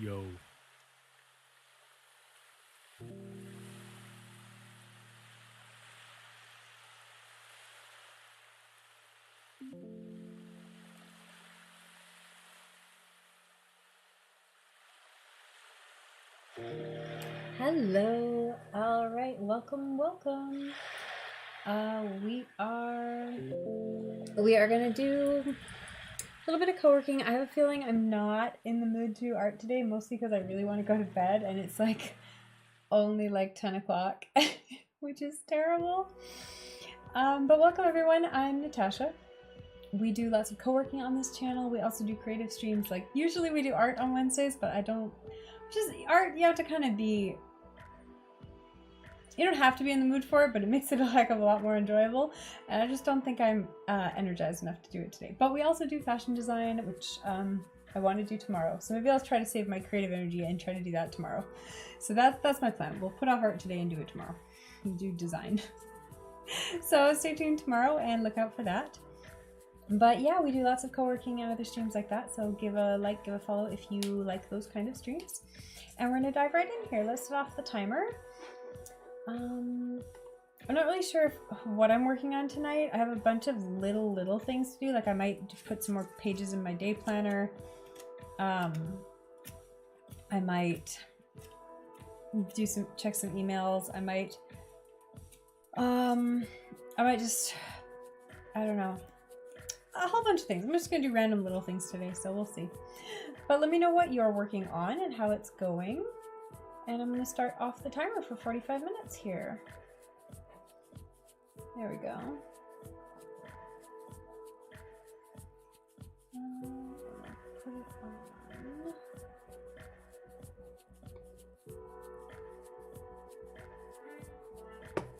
Yo. Hello. All right. Welcome. We are gonna do a little bit of co-working. I have a feeling I'm not in the mood to do art today, mostly because I really want to go to bed, and it's like only like 10 o'clock, which is terrible. But welcome everyone. I'm Natasha. We do lots of co-working on this channel. We also do creative streams. Like usually we do art on Wednesdays, but I don't. Just art, you have to kind of be. You don't have to be in the mood for it, but it makes it a heck of a lot more enjoyable. And I just don't think I'm energized enough to do it today. But we also do fashion design, which I want to do tomorrow. So maybe I'll try to save my creative energy and try to do that tomorrow. So that's my plan. We'll put off art today and do it tomorrow. We'll do design. So stay tuned tomorrow and look out for that. But yeah, we do lots of co-working and other streams like that. So give a like, give a follow if you like those kind of streams. And we're gonna dive right in here. Let's set off the timer. I'm not really sure what I'm working on tonight. I have a bunch of little things to do. Like I might put some more pages in my day planner. I might do check some emails. I might just, I don't know, a whole bunch of things. I'm just gonna do random little things today, so we'll see. But let me know what you're working on and how it's going. And I'm going to start off the timer for 45 minutes here. There we go. Put it on.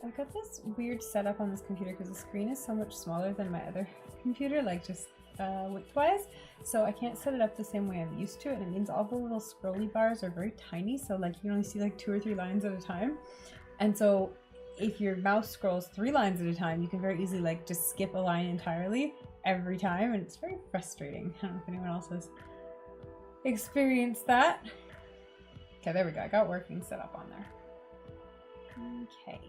I've got this weird setup on this computer because the screen is so much smaller than my other computer, like just width-wise. So I can't set it up the same way I'm used to it, and it means all the little scrolly bars are very tiny, so like you can only see like 2 or 3 lines at a time. And so if your mouse scrolls 3 lines at a time, you can very easily like just skip a line entirely every time, and it's very frustrating. I don't know if anyone else has experienced that. Okay, there we go. I got working set up on there. Okay.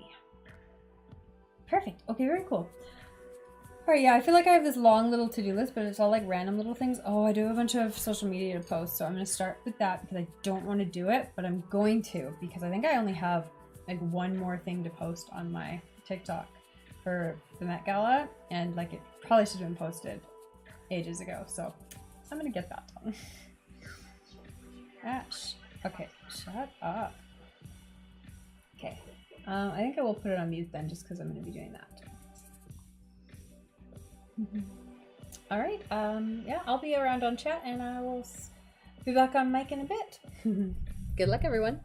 Perfect. Okay, very cool. Alright, yeah, I feel like I have this long little to-do list, but it's all like random little things. Oh, I do have a bunch of social media to post, so I'm going to start with that because I don't want to do it, but I'm going to because I think I only have like one more thing to post on my TikTok for the Met Gala, and like it probably should have been posted ages ago, so I'm going to get that done. Ash. Okay, shut up. Okay, I think I will put it on mute then just because I'm going to be doing that. All right, yeah, I'll be around on chat and I will be back on mic in a bit. Good luck, everyone.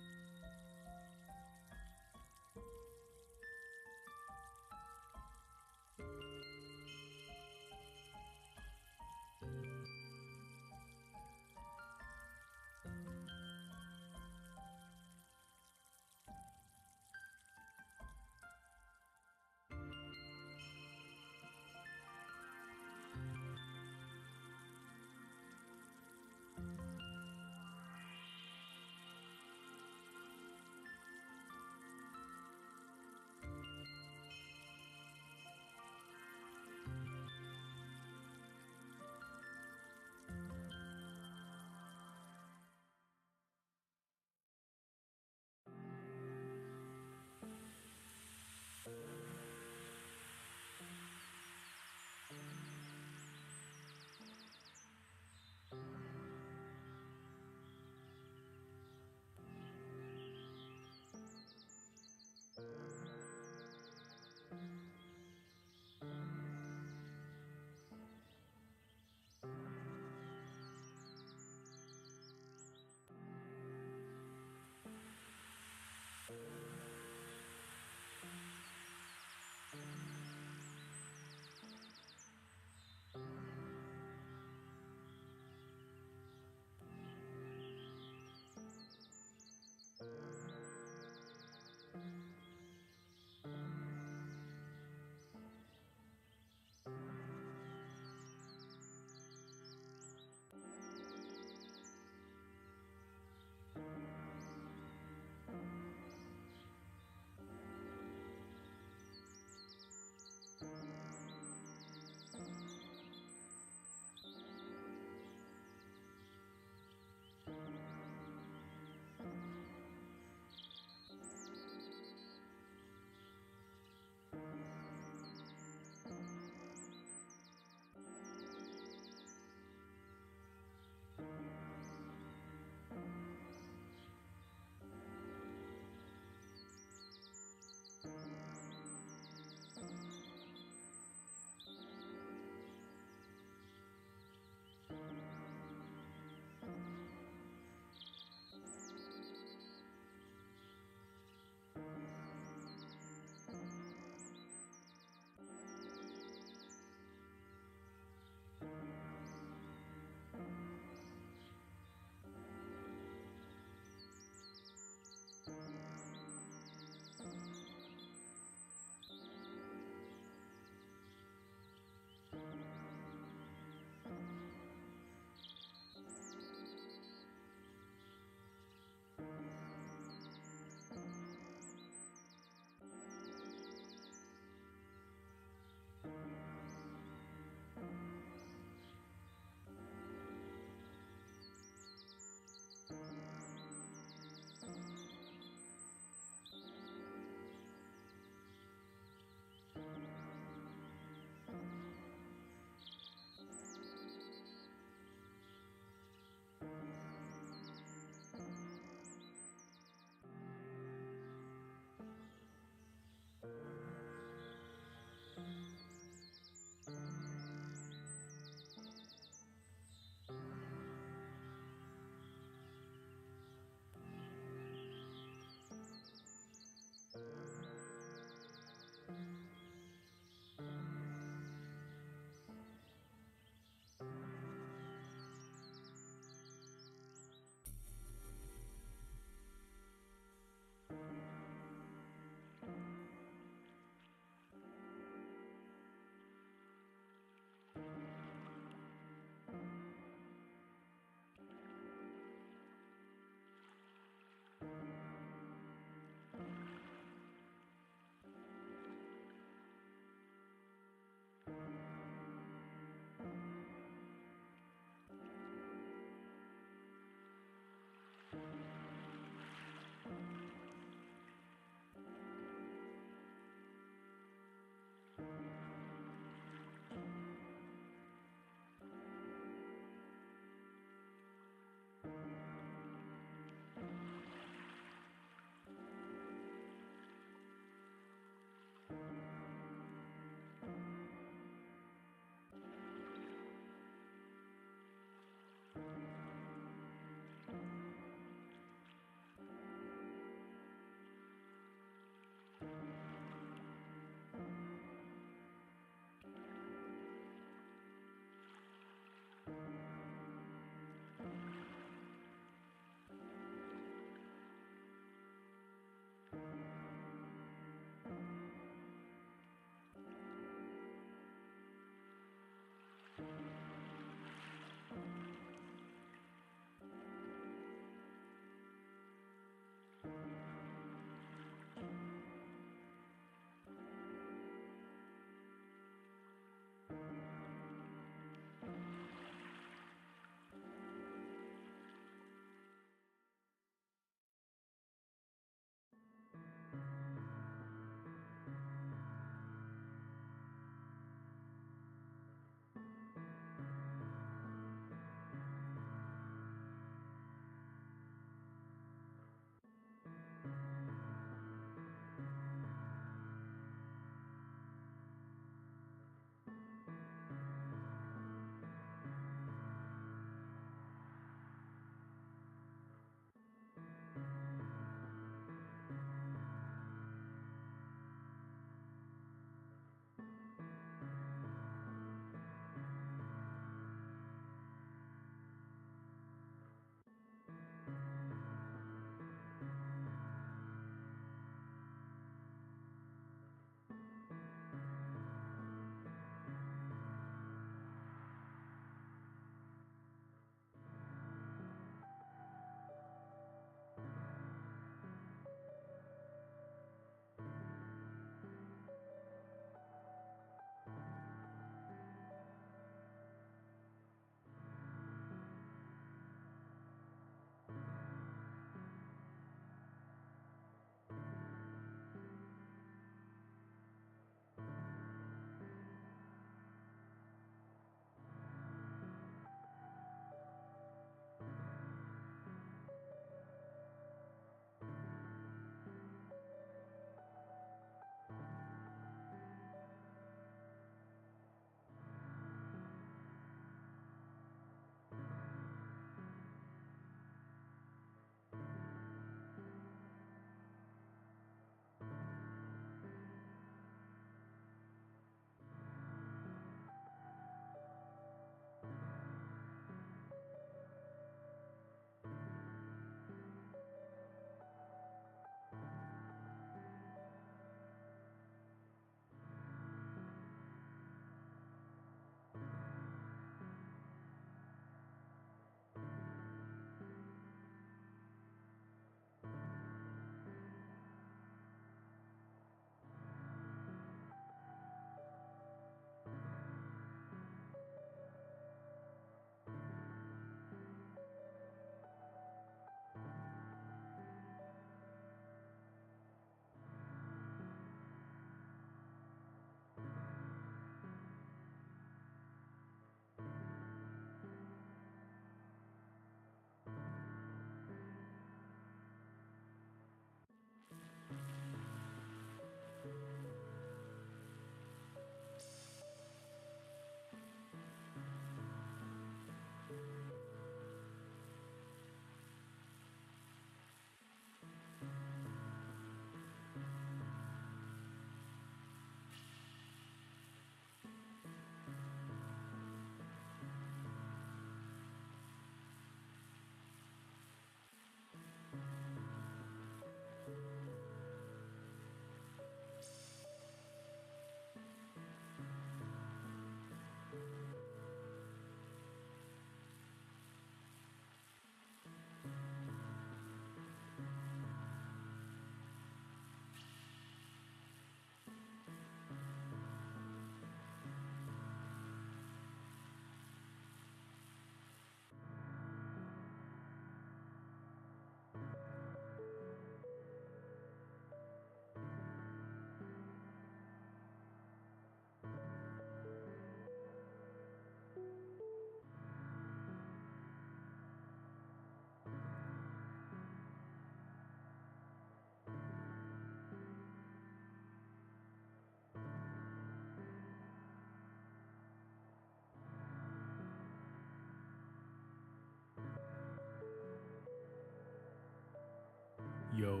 Yo.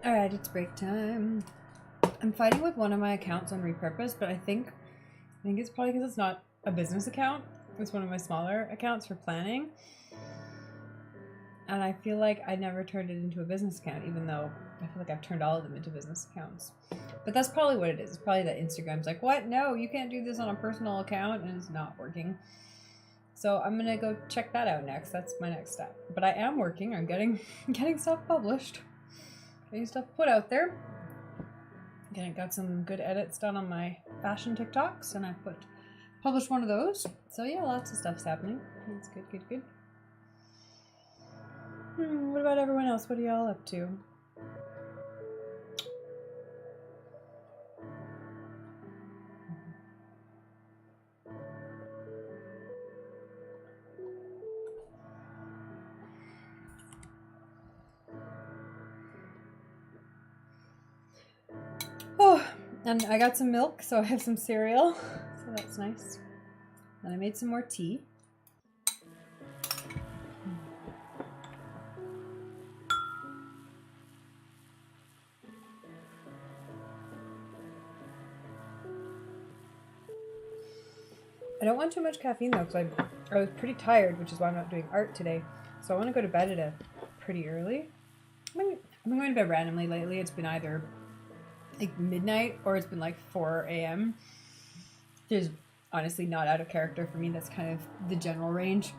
Alright, it's break time. I'm fighting with one of my accounts on repurpose, but I think it's probably because it's not a business account. It's one of my smaller accounts for planning. And I feel like I never turned it into a business account, even though I feel like I've turned all of them into business accounts. But that's probably what it is. It's probably that Instagram's like, what? No, you can't do this on a personal account, and it's not working. So I'm gonna go check that out next. That's my next step. But I am working on getting stuff published. Getting stuff put out there. Got some good edits done on my fashion TikToks, and I published one of those. So yeah, lots of stuff's happening. It's good. What about everyone else? What are y'all up to? Oh, and I got some milk, so I have some cereal. So that's nice. And I made some more tea. I don't want too much caffeine though, because I was pretty tired, which is why I'm not doing art today. So I want to go to bed at a pretty early. I've been going to bed randomly lately. It's been either like midnight or it's been like 4 a.m. Which is honestly not out of character for me. That's kind of the general range.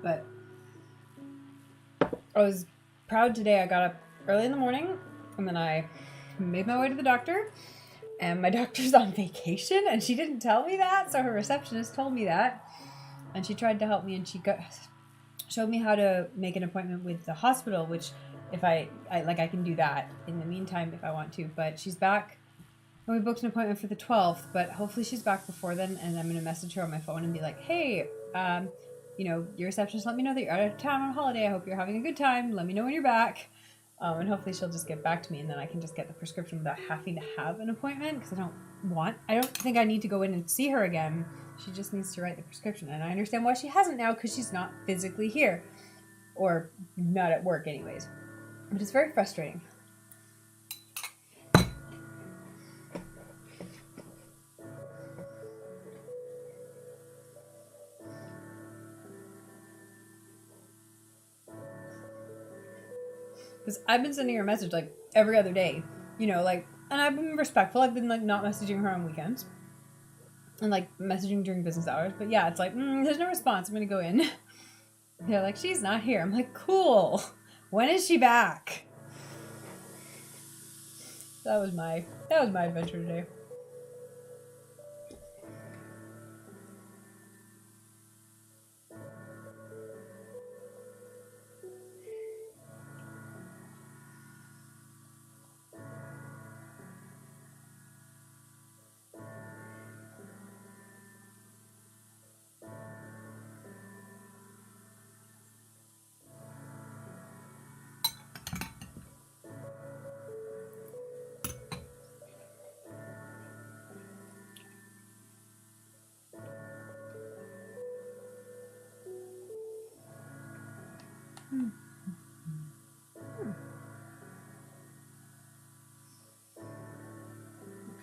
But I was proud today. I got up early in the morning and then I made my way to the doctor. And my doctor's on vacation, and she didn't tell me that, so her receptionist told me that. And she tried to help me, and she showed me how to make an appointment with the hospital, which if I can do that in the meantime if I want to. But she's back, and we booked an appointment for the 12th, but hopefully she's back before then, and I'm going to message her on my phone and be like, hey, your receptionist let me know that you're out of town on holiday. I hope you're having a good time. Let me know when you're back. And hopefully she'll just get back to me, and then I can just get the prescription without having to have an appointment, because I don't think I need to go in and see her again. She just needs to write the prescription, and I understand why she hasn't now, because she's not physically here, or not at work anyways. But it's very frustrating. Because I've been sending her a message like every other day, and I've been respectful. I've been like not messaging her on weekends and like messaging during business hours. But yeah, it's like, there's no response. I'm going to go in. They're like, she's not here. I'm like, cool. When is she back? That was my adventure today.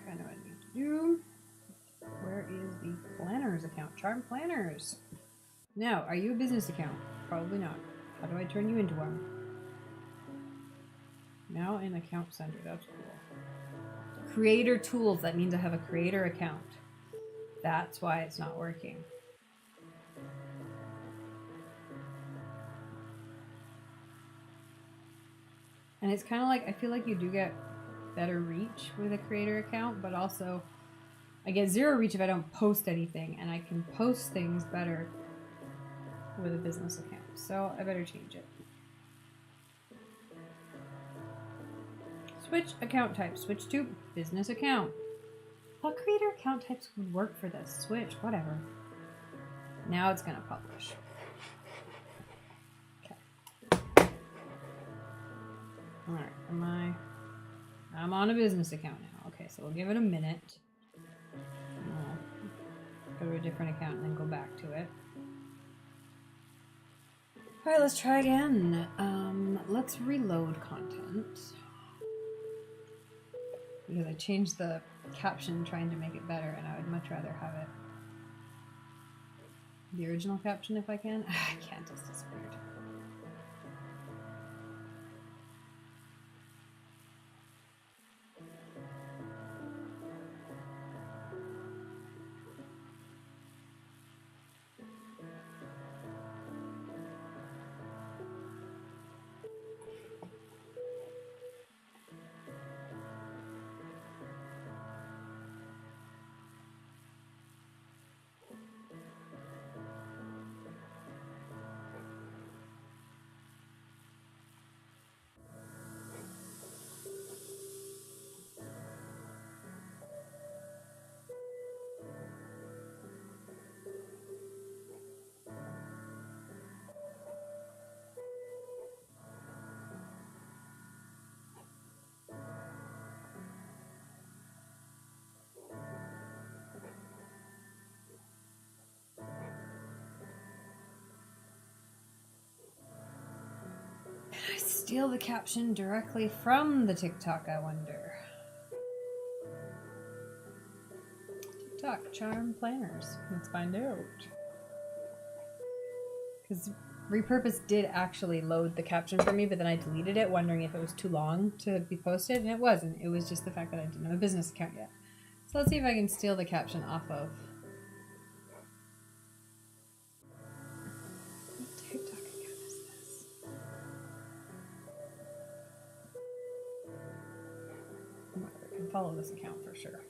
Okay, now what I need to do. Where is the planners account? Charm planners. Now, are you a business account? Probably not. How do I turn you into one? Now in account center. That's cool. Creator tools. That means I have a creator account. That's why it's not working. And it's kind of like, I feel like you do get better reach with a creator account, but also I get zero reach if I don't post anything, and I can post things better with a business account. So I better change it. Switch account type. Switch to business account. What creator account types would work for this? Switch, whatever. Now it's going to publish. Alright, I'm on a business account now. Okay, so we'll give it a minute. Go to a different account and then go back to it. All right, let's try again. Let's reload content. Because I changed the caption trying to make it better, and I would much rather have it the original caption if I can. I can't, it's just weird. Can I steal the caption directly from the TikTok, I wonder? TikTok charm planners. Let's find out. Because Repurpose did actually load the caption for me, but then I deleted it, wondering if it was too long to be posted, and it wasn't. It was just the fact that I didn't have a business account yet. So let's see if I can steal the caption off of what TikTok account is this? I can follow this account for sure.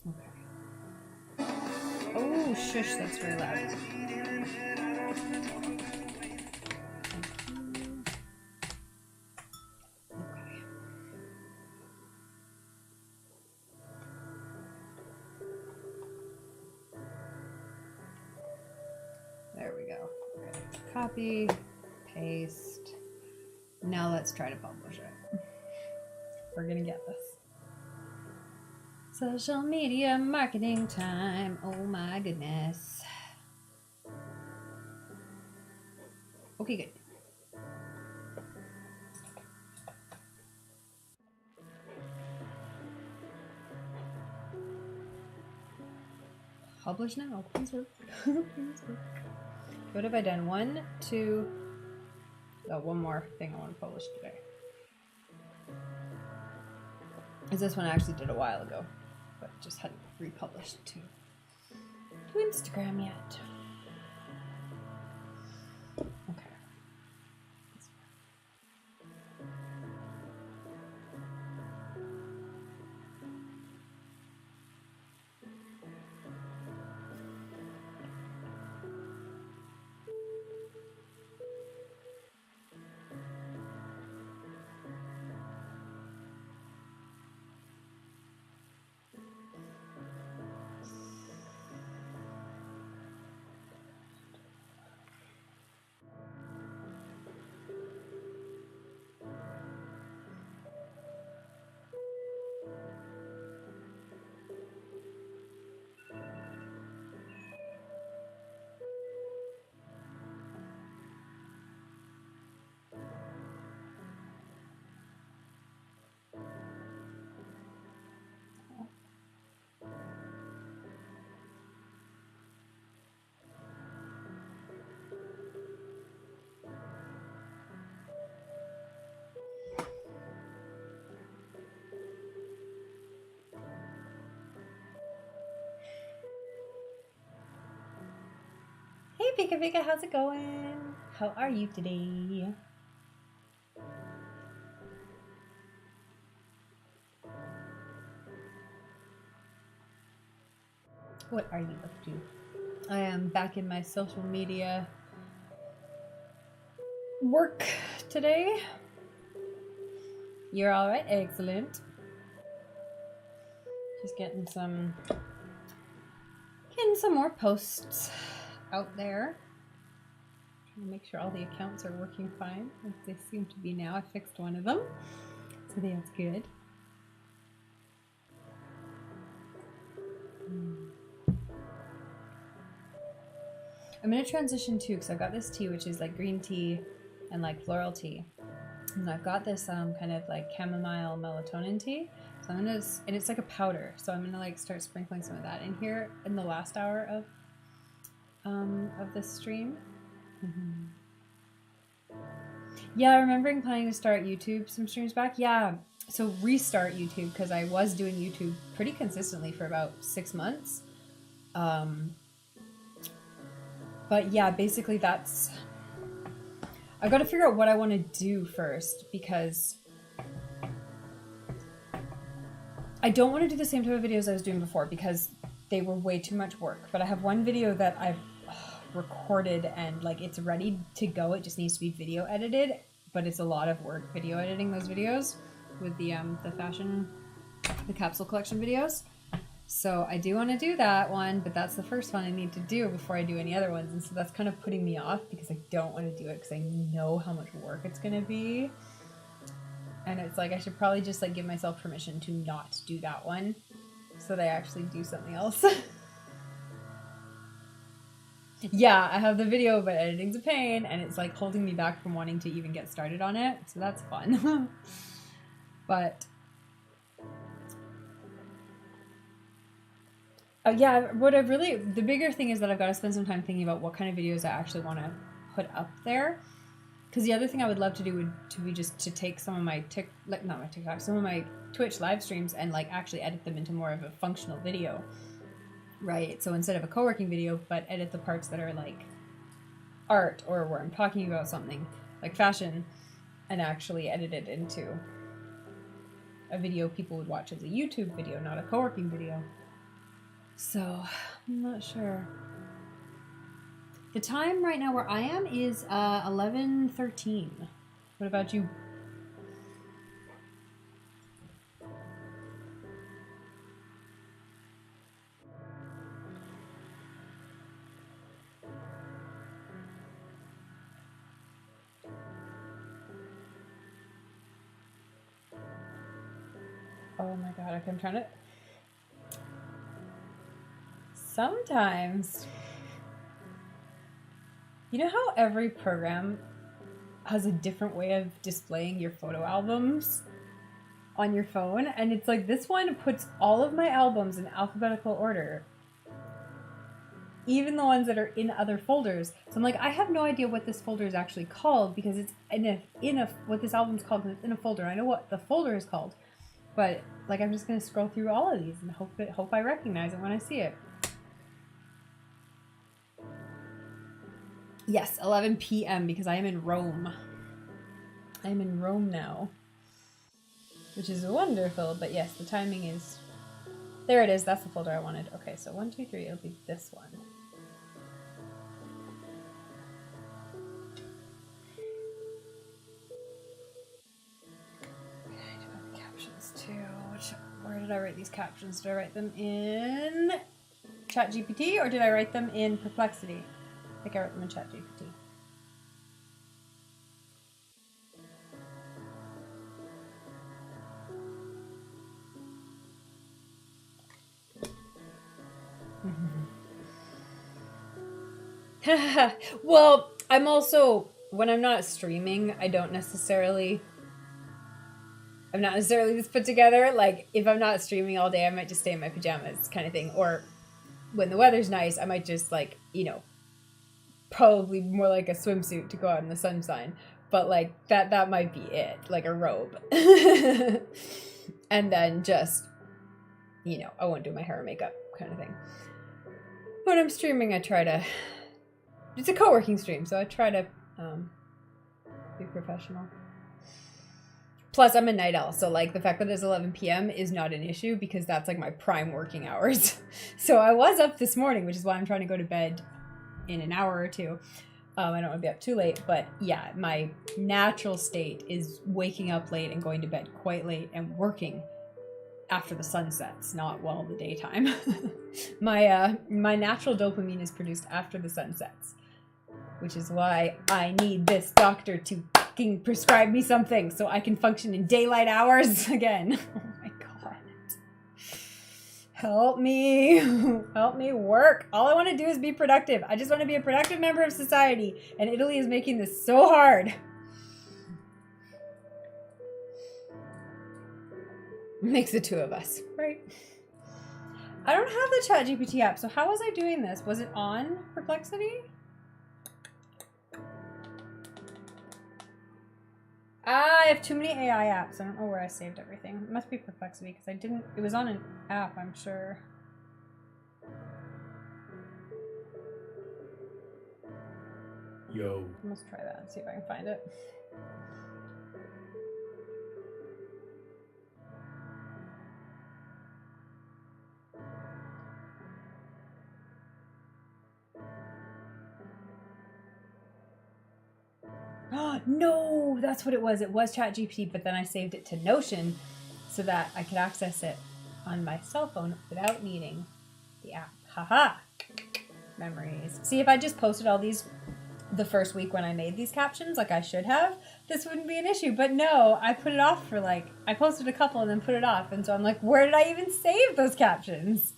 Okay. Oh, shush, that's very loud. There we go. Okay. Copy, paste. Now let's try to publish it. We're gonna get this. Social media marketing time. Oh my goodness. Okay, good. Publish now. Please work. Please work. What have I done? One, two. Oh, one more thing I want to publish today. Is this one I actually did a while ago, but just hadn't republished to Instagram yet. Okay. Hey Pika Pika, how's it going? How are you today? What are you up to? I am back in my social media work today. You're all right? Excellent. Just getting some more posts out there. Trying to make sure all the accounts are working fine, as they seem to be now. I fixed one of them, so that's good. I'm gonna transition too, because I've got this tea, which is like green tea and like floral tea. And I've got this kind of like chamomile melatonin tea. So I'm gonna, and it's like a powder. So I'm gonna like start sprinkling some of that in here in the last hour of this stream. Yeah, remembering planning to start YouTube some streams back. Yeah, so restart YouTube, because I was doing YouTube pretty consistently for about 6 months. But yeah, basically that's, I've got to figure out what I want to do first, because I don't want to do the same type of videos I was doing before, because they were way too much work. But I have one video that I've recorded and like it's ready to go. It just needs to be video edited, but it's a lot of work video editing those videos with the capsule collection videos. So I do want to do that one, but that's the first one I need to do before I do any other ones. And so that's kind of putting me off, because I don't want to do it because I know how much work it's going to be. And it's like, I should probably just like give myself permission to not do that one so that I actually do something else. Yeah, I have the video, but editing's a pain, and it's like holding me back from wanting to even get started on it. So that's fun. But yeah, the bigger thing is that I've got to spend some time thinking about what kind of videos I actually want to put up there. Because the other thing I would love to do would be just to take some of my some of my Twitch live streams and like actually edit them into more of a functional video, right? So instead of a co-working video, but edit the parts that are like art or where I'm talking about something like fashion, and actually edit it into a video people would watch as a YouTube video, not a co-working video. So I'm not sure. The time right now where I am is 11:13. What about you? Oh my god, okay, I'm trying to... Sometimes... You know how every program has a different way of displaying your photo albums on your phone? And it's like, this one puts all of my albums in alphabetical order, even the ones that are in other folders. So I'm like, I have no idea what this folder is actually called, because it's what this album's called, because it's in a folder. I know what the folder is called, but like, I'm just gonna scroll through all of these and hope I recognize it when I see it. Yes, 11 p.m. because I am in Rome. I am in Rome now, which is wonderful. But yes, the timing is... There it is. That's the folder I wanted. Okay, so 1, 2, 3. It'll be this one. Okay, I do have the captions too. Where did I write these captions? Did I write them in ChatGPT or did I write them in Perplexity? I think I wrote them in ChatGPT. Well, I'm also, when I'm not streaming, I'm not necessarily this put together. Like, if I'm not streaming all day, I might just stay in my pajamas kind of thing. Or when the weather's nice, I might just like, you know, probably more like a swimsuit to go out in the sunshine. But like, that might be it, like a robe. And then just, you know, I won't do my hair or makeup kind of thing. When I'm streaming, I try to... It's a co-working stream, so I try to be professional. Plus, I'm a night owl, so like the fact that it's 11 p.m. is not an issue because that's like my prime working hours. So I was up this morning, which is why I'm trying to go to bed in an hour or two. I don't want to be up too late, but yeah, my natural state is waking up late and going to bed quite late and working after the sun sets, not while the daytime. My natural dopamine is produced after the sun sets, which is why I need this doctor to fucking prescribe me something so I can function in daylight hours again. Oh my Help me. Help me work. All I want to do is be productive. I just want to be a productive member of society. And Italy is making this so hard. Makes the two of us, right? I don't have the ChatGPT app, so how was I doing this? Was it on Perplexity? I have too many AI apps. I don't know where I saved everything. It must be Perplexity because I didn't. It was on an app, I'm sure. Yo. Let's try that and see if I can find it. No, that's what it was. It was ChatGPT, but then I saved it to Notion so that I could access it on my cell phone without needing the app. Haha. Memories. See, if I just posted all these the first week when I made these captions, like I should have, this wouldn't be an issue. But no, I put it off for I posted a couple and then put it off. And so I'm like, where did I even save those captions?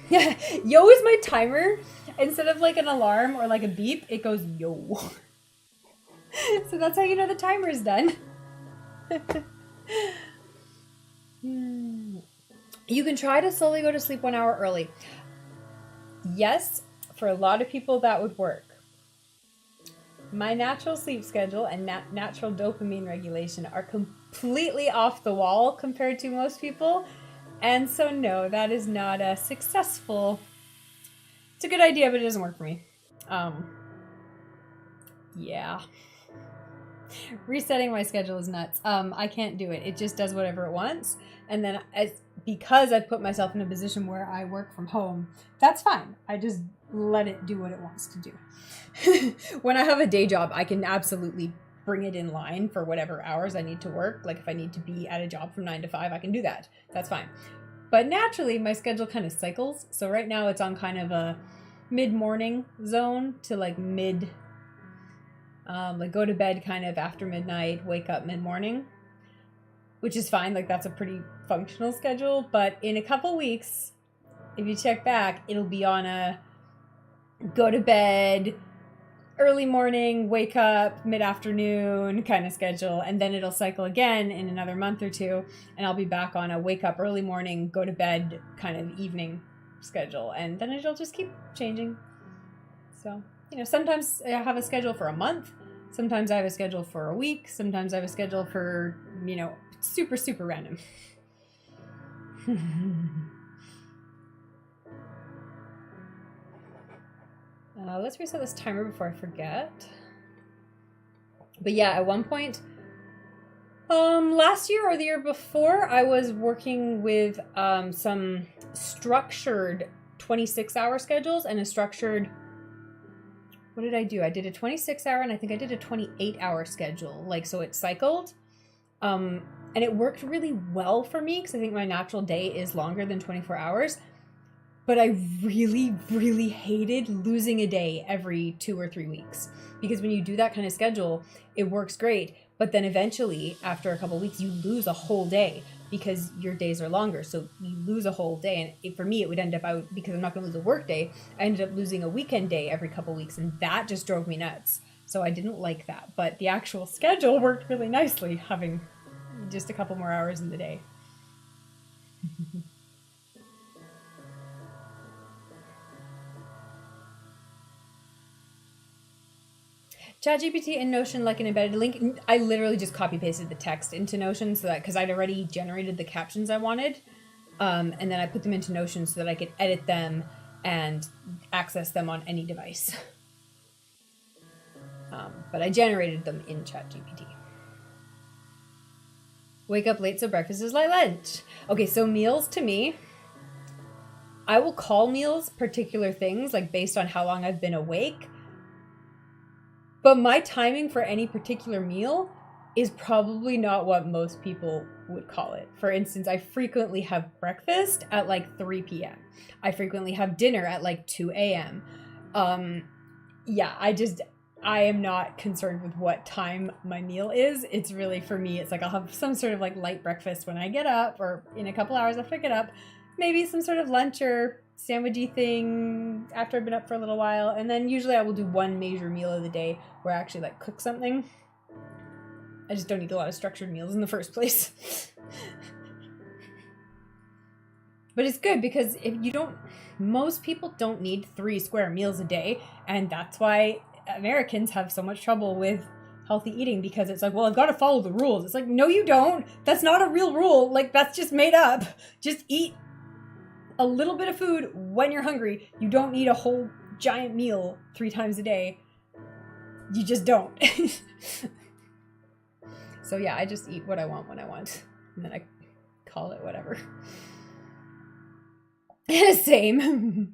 Yeah, yo is my timer. Instead of an alarm or a beep, it goes yo. So that's how you know the timer is done. You can try to slowly go to sleep 1 hour early. Yes, for a lot of people that would work. My natural sleep schedule and natural dopamine regulation are completely off the wall compared to most people. And so no, that is not a successful... It's a good idea, but it doesn't work for me. Yeah. Resetting my schedule is nuts. I can't do it. It just does whatever it wants. And then because I've put myself in a position where I work from home, that's fine. I just let it do what it wants to do. When I have a day job, I can absolutely bring it in line for whatever hours I need to work. Like if I need to be at a job from 9 to 5, I can do that. That's fine. But naturally, my schedule kind of cycles. So right now it's on kind of a mid-morning zone to mid, go to bed kind of after midnight, wake up mid-morning, which is fine. That's a pretty functional schedule. But in a couple weeks, if you check back, it'll be on a go to bed, early morning, wake up, mid-afternoon kind of schedule, and then it'll cycle again in another month or two, and I'll be back on a wake up early morning, go to bed kind of evening schedule, and then it'll just keep changing. So, sometimes I have a schedule for a month, sometimes I have a schedule for a week, sometimes I have a schedule for, super, super random. Let's reset this timer before I forget. But yeah, at one point, last year or the year before, I was working with some structured 26-hour schedules and a structured... What did I do? I did a 26-hour and I think I did a 28-hour schedule. So it cycled. And it worked really well for me because I think my natural day is longer than 24 hours. But I really, really hated losing a day every 2 or 3 weeks. Because when you do that kind of schedule, it works great. But then eventually, after a couple of weeks, you lose a whole day because your days are longer. So you lose a whole day. And for me, it would end up out, because I'm not going to lose a work day, I ended up losing a weekend day every couple of weeks. And that just drove me nuts. So I didn't like that. But the actual schedule worked really nicely, having just a couple more hours in the day. ChatGPT and Notion like an embedded link. I literally just copy pasted the text into Notion so that, because I'd already generated the captions I wanted, and then I put them into Notion so that I could edit them and access them on any device. But I generated them in ChatGPT. Wake up late so breakfast is like lunch. Okay, so meals to me, I will call meals particular things based on how long I've been awake. But my timing for any particular meal is probably not what most people would call it. For instance, I frequently have breakfast at 3 p.m. I frequently have dinner at 2 a.m. Yeah, I am not concerned with what time my meal is. It's really, for me, it's like I'll have some sort of like light breakfast when I get up, or in a couple hours after I get up, maybe some sort of lunch or sandwichy thing after I've been up for a little while, and then usually I will do one major meal of the day where I actually like cook something. I just don't eat a lot of structured meals in the first place. But it's good because if you don't, most people don't need 3 square meals a day, and that's why Americans have so much trouble with healthy eating, because it's like, well, I've got to follow the rules. It's like, no, you don't. That's not a real rule. Like, that's just made up. Just eat a little bit of food when you're hungry. You don't need a whole giant meal 3 times a day. You just don't. So yeah, I just eat what I want when I want, and then I call it whatever. Same.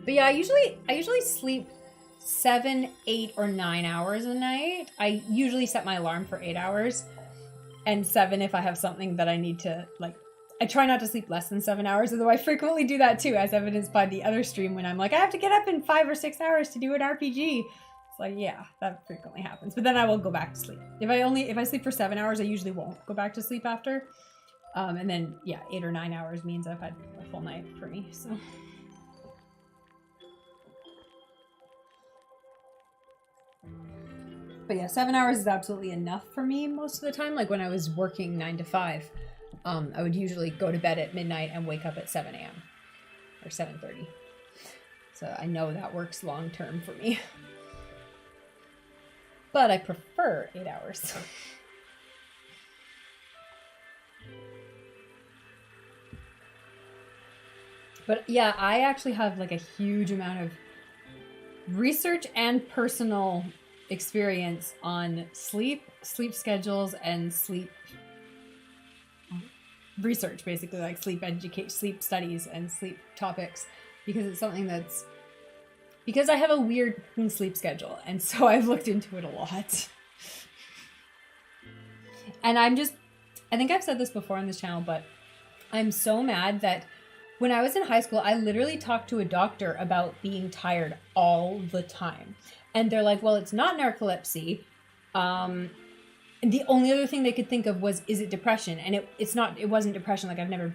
But yeah, I usually sleep 7, 8, or 9 hours a night. I usually set my alarm for 8 hours, and 7 if I have something that I need to, like, I try not to sleep less than 7 hours, although I frequently do that too, as evidenced by the other stream when I'm like, I have to get up in 5 or 6 hours to do an RPG. It's like, yeah, that frequently happens. But then I will go back to sleep. If I sleep for 7 hours, I usually won't go back to sleep after. And then, yeah, 8 or 9 hours means I've had a full night for me, so. But yeah, 7 hours is absolutely enough for me most of the time. Like when I was working 9 to 5, I would usually go to bed at midnight and wake up at 7 a.m. or 7:30. So I know that works long term for me. But I prefer 8 hours. But yeah, I actually have like a huge amount of research and personal experience on sleep schedules, and sleep research, basically, like sleep studies and sleep topics, because it's something that's, because I have a weird sleep schedule, and so I've looked into it a lot. And I think I've said this before on this channel, but I'm so mad that when I was in high school, I literally talked to a doctor about being tired all the time. And they're like, well, it's not narcolepsy. And the only other thing they could think of was, is it depression? And it wasn't depression. Like I'm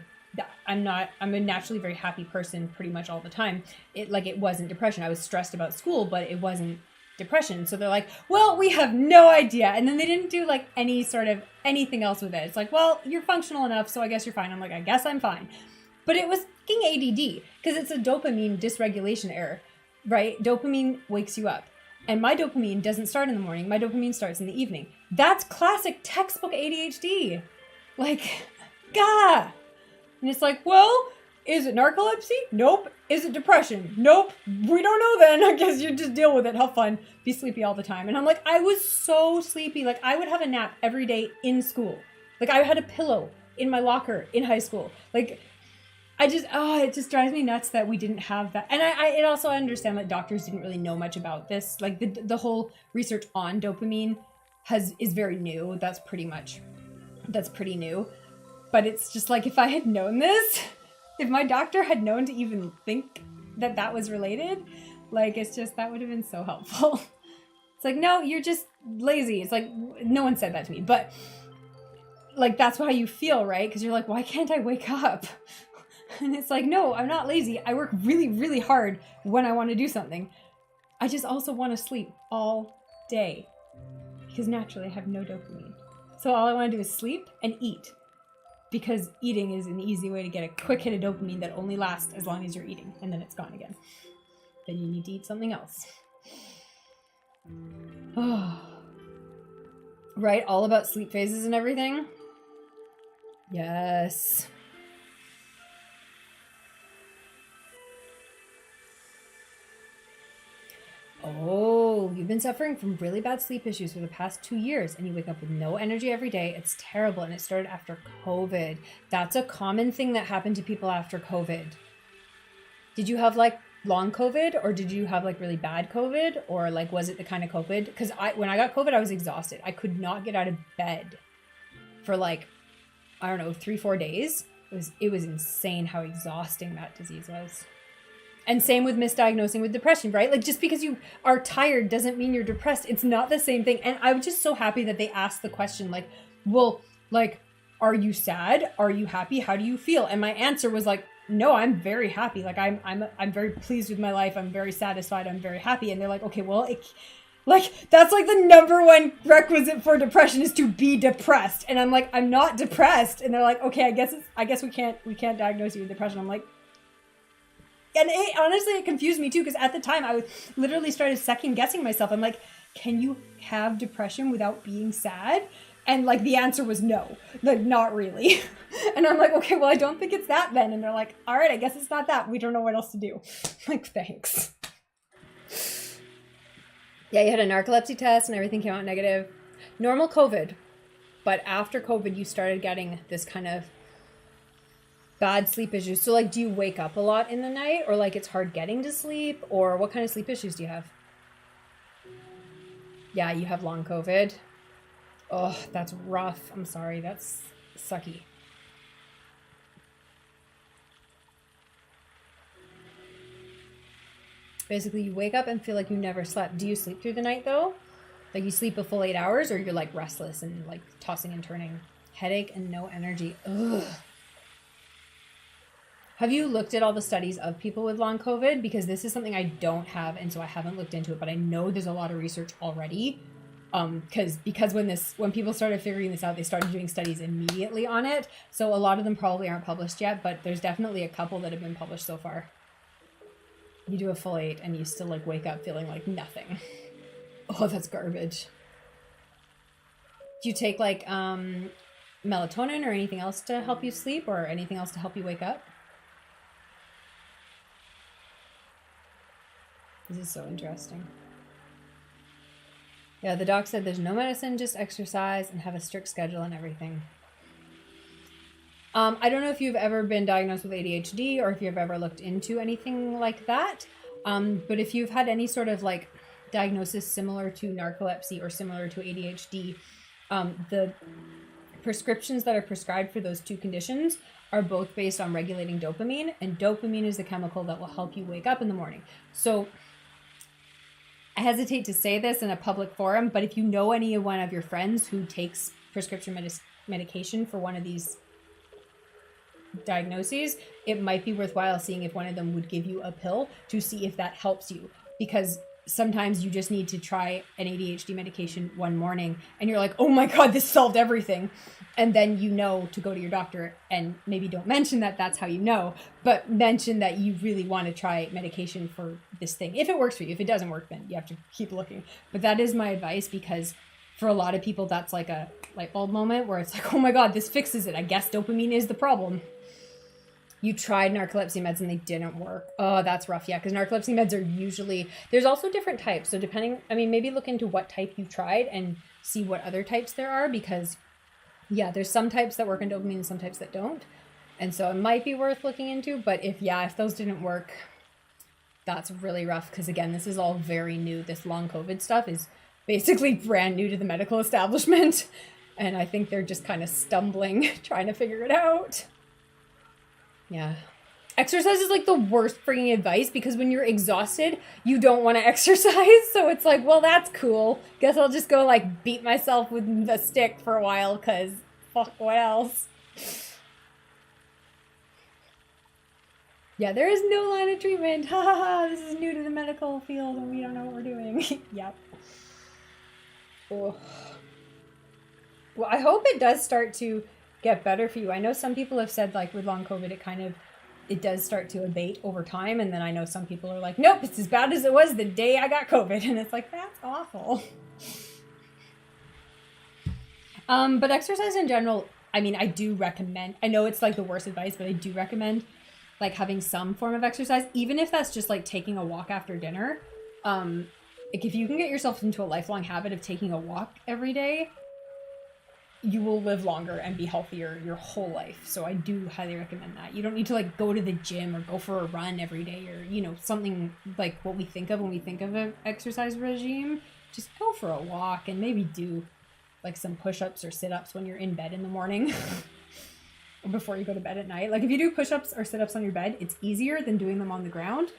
a naturally very happy person pretty much all the time. It wasn't depression. I was stressed about school, but it wasn't depression. So they're like, well, we have no idea. And then they didn't do like any sort of anything else with it. It's like, well, you're functional enough, so I guess you're fine. I'm like, I guess I'm fine. But it was fucking ADD, because it's a dopamine dysregulation error, right? Dopamine wakes you up. And my dopamine doesn't start in the morning. My dopamine starts in the evening. That's classic textbook ADHD. Like, gah. And it's like, well, is it narcolepsy? Nope. Is it depression? Nope. We don't know then. I guess you just deal with it. Have fun. Be sleepy all the time. And I'm like, I was so sleepy. Like, I would have a nap every day in school. Like, I had a pillow in my locker in high school. Like, it just drives me nuts that we didn't have that. And I also understand that doctors didn't really know much about this. Like the whole research on dopamine is very new. That's pretty new. But it's just like, if I had known this, if my doctor had known to even think that was related, like, it's just, that would have been so helpful. It's like, no, you're just lazy. It's like, no one said that to me, but like, that's how you feel, right? Because you're like, why can't I wake up? And it's like, no, I'm not lazy. I work really, really hard when I want to do something. I just also want to sleep all day, because naturally I have no dopamine. So all I want to do is sleep and eat, because eating is an easy way to get a quick hit of dopamine that only lasts as long as you're eating, and then it's gone again. Then you need to eat something else. Oh. Right? All about sleep phases and everything. Yes. Oh, you've been suffering from really bad sleep issues for the past 2 years, and you wake up with no energy every day. It's terrible, and it started after COVID. That's a common thing that happened to people after COVID. Did you have like long COVID, or did you have like really bad COVID, or like was it the kind of COVID? Because when I got COVID, I was exhausted. I could not get out of bed for like, I don't know, 3-4 days. It was insane how exhausting that disease was. And same with misdiagnosing with depression, right? Like just because you are tired doesn't mean you're depressed. It's not the same thing. And I'm just so happy that they asked the question like, well, like, are you sad? Are you happy? How do you feel? And my answer was like, no, I'm very happy. Like I'm very pleased with my life. I'm very satisfied. I'm very happy. And they're like, okay, well, like that's like the #1 requisite for depression is to be depressed. And I'm like, I'm not depressed. And they're like, okay, I guess we can't diagnose you with depression. I'm like, and honestly, it confused me too, because at the time I was literally started second guessing myself. I'm like, can you have depression without being sad? And like the answer was no, like not really. And I'm like, okay, well, I don't think it's that then. And they're like, all right, I guess it's not that. We don't know what else to do. Like, thanks. Yeah, you had a narcolepsy test and everything came out negative. Normal COVID. But after COVID, you started getting this kind of bad sleep issues. So like, do you wake up a lot in the night, or like it's hard getting to sleep, or what kind of sleep issues do you have? Yeah, you have long COVID. Oh, that's rough. I'm sorry. That's sucky. Basically, you wake up and feel like you never slept. Do you sleep through the night though? Like you sleep a full 8 hours, or you're like restless and like tossing and turning? Headache and no energy. Ugh. Have you looked at all the studies of people with long COVID? Because this is something I don't have, and so I haven't looked into it, but I know there's a lot of research already. Because when people started figuring this out, they started doing studies immediately on it. So a lot of them probably aren't published yet, but there's definitely a couple that have been published so far. You do a full 8 and you still like wake up feeling like nothing. Oh, that's garbage. Do you take like melatonin or anything else to help you sleep, or anything else to help you wake up? This is so interesting. Yeah, the doc said there's no medicine, just exercise and have a strict schedule and everything. I don't know if you've ever been diagnosed with ADHD or if you've ever looked into anything like that. But if you've had any sort of like diagnosis similar to narcolepsy or similar to ADHD, the prescriptions that are prescribed for those two conditions are both based on regulating dopamine, and dopamine is the chemical that will help you wake up in the morning. So I hesitate to say this in a public forum, but if you know any one of your friends who takes prescription medication for one of these diagnoses, it might be worthwhile seeing if one of them would give you a pill to see if that helps you. Because sometimes you just need to try an ADHD medication one morning and you're like, oh my God, this solved everything. And then you know to go to your doctor, and maybe don't mention that that's how you know, but mention that you really want to try medication for this thing. If it works for you. If it doesn't work, then you have to keep looking. But that is my advice, because for a lot of people, that's like a light bulb moment where it's like, oh my God, this fixes it. I guess dopamine is the problem. You tried narcolepsy meds and they didn't work. Oh, that's rough. Yeah, because narcolepsy meds are usually, there's also different types. So depending, I mean, maybe look into what type you tried and see what other types there are, because yeah, there's some types that work on dopamine and some types that don't. And so it might be worth looking into. But if those didn't work, that's really rough. Because again, this is all very new. This long COVID stuff is basically brand new to the medical establishment. And I think they're just kind of stumbling, trying to figure it out. Yeah. Exercise is like the worst freaking advice, because when you're exhausted, you don't want to exercise. So it's like, well, that's cool. Guess I'll just go like beat myself with the stick for a while, because fuck, what else? Yeah, there is no line of treatment. Ha ha ha, this is new to the medical field and we don't know what we're doing. Yep. Oh. Well, I hope it does start to get better for you. I know some people have said like with long COVID, it does start to abate over time. And then I know some people are like, nope, it's as bad as it was the day I got COVID. And it's like, that's awful. But exercise in general, I mean, I do recommend, I know it's like the worst advice, but I do recommend like having some form of exercise, even if that's just like taking a walk after dinner. Like if you can get yourself into a lifelong habit of taking a walk every day, you will live longer and be healthier your whole life. So I do highly recommend that. You don't need to like go to the gym or go for a run every day, or, you know, something like what we think of when we think of an exercise regime. Just go for a walk and maybe do like some push-ups or sit-ups when you're in bed in the morning before you go to bed at night. Like if you do push-ups or sit-ups on your bed, it's easier than doing them on the ground,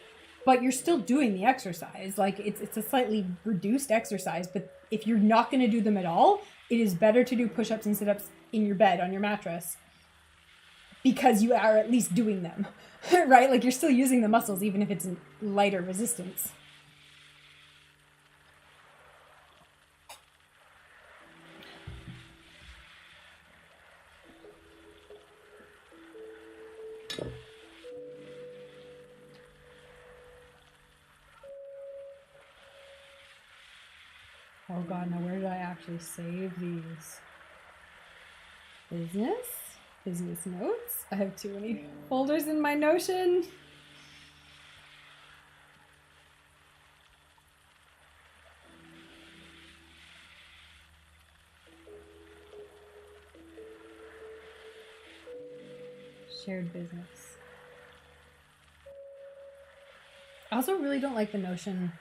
but you're still doing the exercise. Like it's a slightly reduced exercise, but if you're not going to do them at all, it is better to do push-ups and sit-ups in your bed on your mattress, because you are at least doing them, right? Like you're still using the muscles, even if it's in lighter resistance. Oh God, now where did I actually save these? Business notes. I have too many folders in my Notion. Shared business. I also really don't like the Notion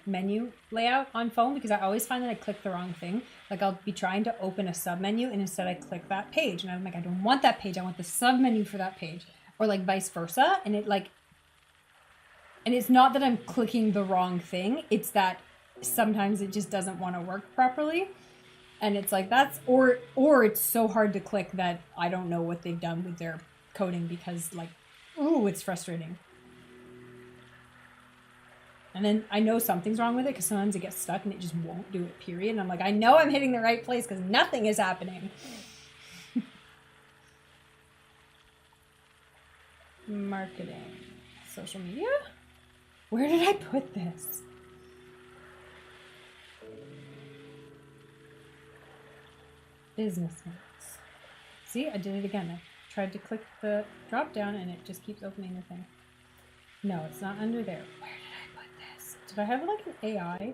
menu layout on phone, because I always find that I click the wrong thing. Like I'll be trying to open a sub menu and instead I click that page, and I'm like, I don't want that page, I want the sub menu for that page, or like vice versa. And it's not that I'm clicking the wrong thing, it's that sometimes it just doesn't want to work properly, and it's like that's or it's so hard to click that I don't know what they've done with their coding, because like, ooh, it's frustrating. And then I know something's wrong with it, because sometimes it gets stuck and it just won't do it, period. And I'm like, I know I'm hitting the right place because nothing is happening. Marketing. Social media? Where did I put this? Business notes. See, I did it again. I tried to click the drop down and it just keeps opening the thing. No, it's not under there. Where did I put this? Did I have like an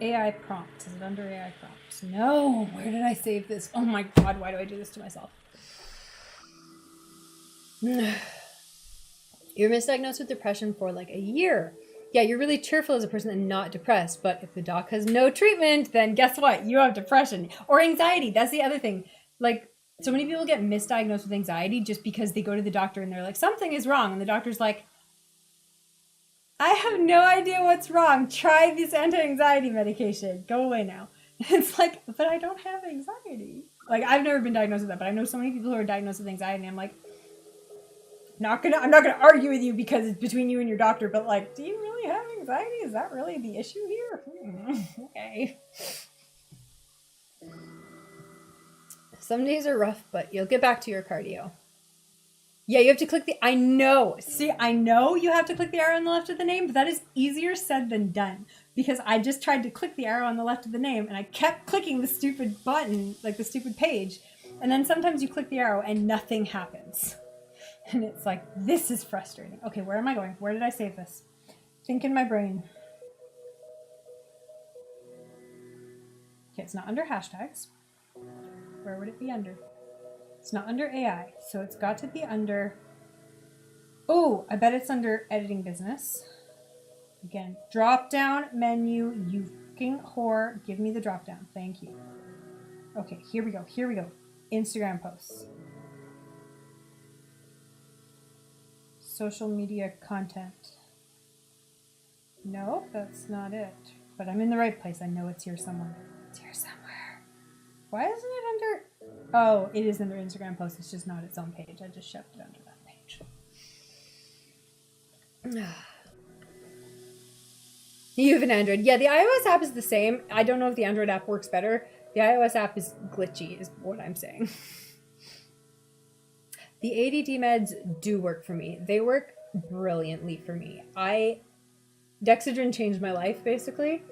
AI prompts? Is it under AI prompts? No. Where did I save this? Oh my God, why do I do this to myself? You're misdiagnosed with depression for like a year. Yeah, you're really cheerful as a person and not depressed. But if the doc has no treatment, then guess what? You have depression or anxiety. That's the other thing. Like, so many people get misdiagnosed with anxiety just because they go to the doctor and they're like, something is wrong. And the doctor's like, I have no idea what's wrong. Try this anti-anxiety medication. Go away now. It's like, but I don't have anxiety. Like, I've never been diagnosed with that, but I know so many people who are diagnosed with anxiety, and I'm like, I'm not gonna argue with you because it's between you and your doctor, but like, do you really have anxiety? Is that really the issue here? Okay. Some days are rough, but you'll get back to your cardio. Yeah, you have to click I know. See, I know you have to click the arrow on the left of the name, but that is easier said than done, because I just tried to click the arrow on the left of the name and I kept clicking the stupid button, like the stupid page. And then sometimes you click the arrow and nothing happens. And it's like, this is frustrating. Okay, where am I going? Where did I save this? Think in my brain. Okay, it's not under hashtags. Where would it be under? It's not under AI, so it's got to be under... Oh, I bet it's under editing business. Again, drop down menu, you fucking whore. Give me the drop down. Thank you. Okay, here we go. Instagram posts. Social media content. No, that's not it. But I'm in the right place. I know it's here somewhere. It's here somewhere. Why isn't it under... Oh, it is under Instagram posts. It's just not its own page. I just shoved it under that page. You have an Android. Yeah, the iOS app is the same. I don't know if the Android app works better. The iOS app is glitchy, is what I'm saying. The ADD meds do work for me. They work brilliantly for me. Dexedrine changed my life, basically.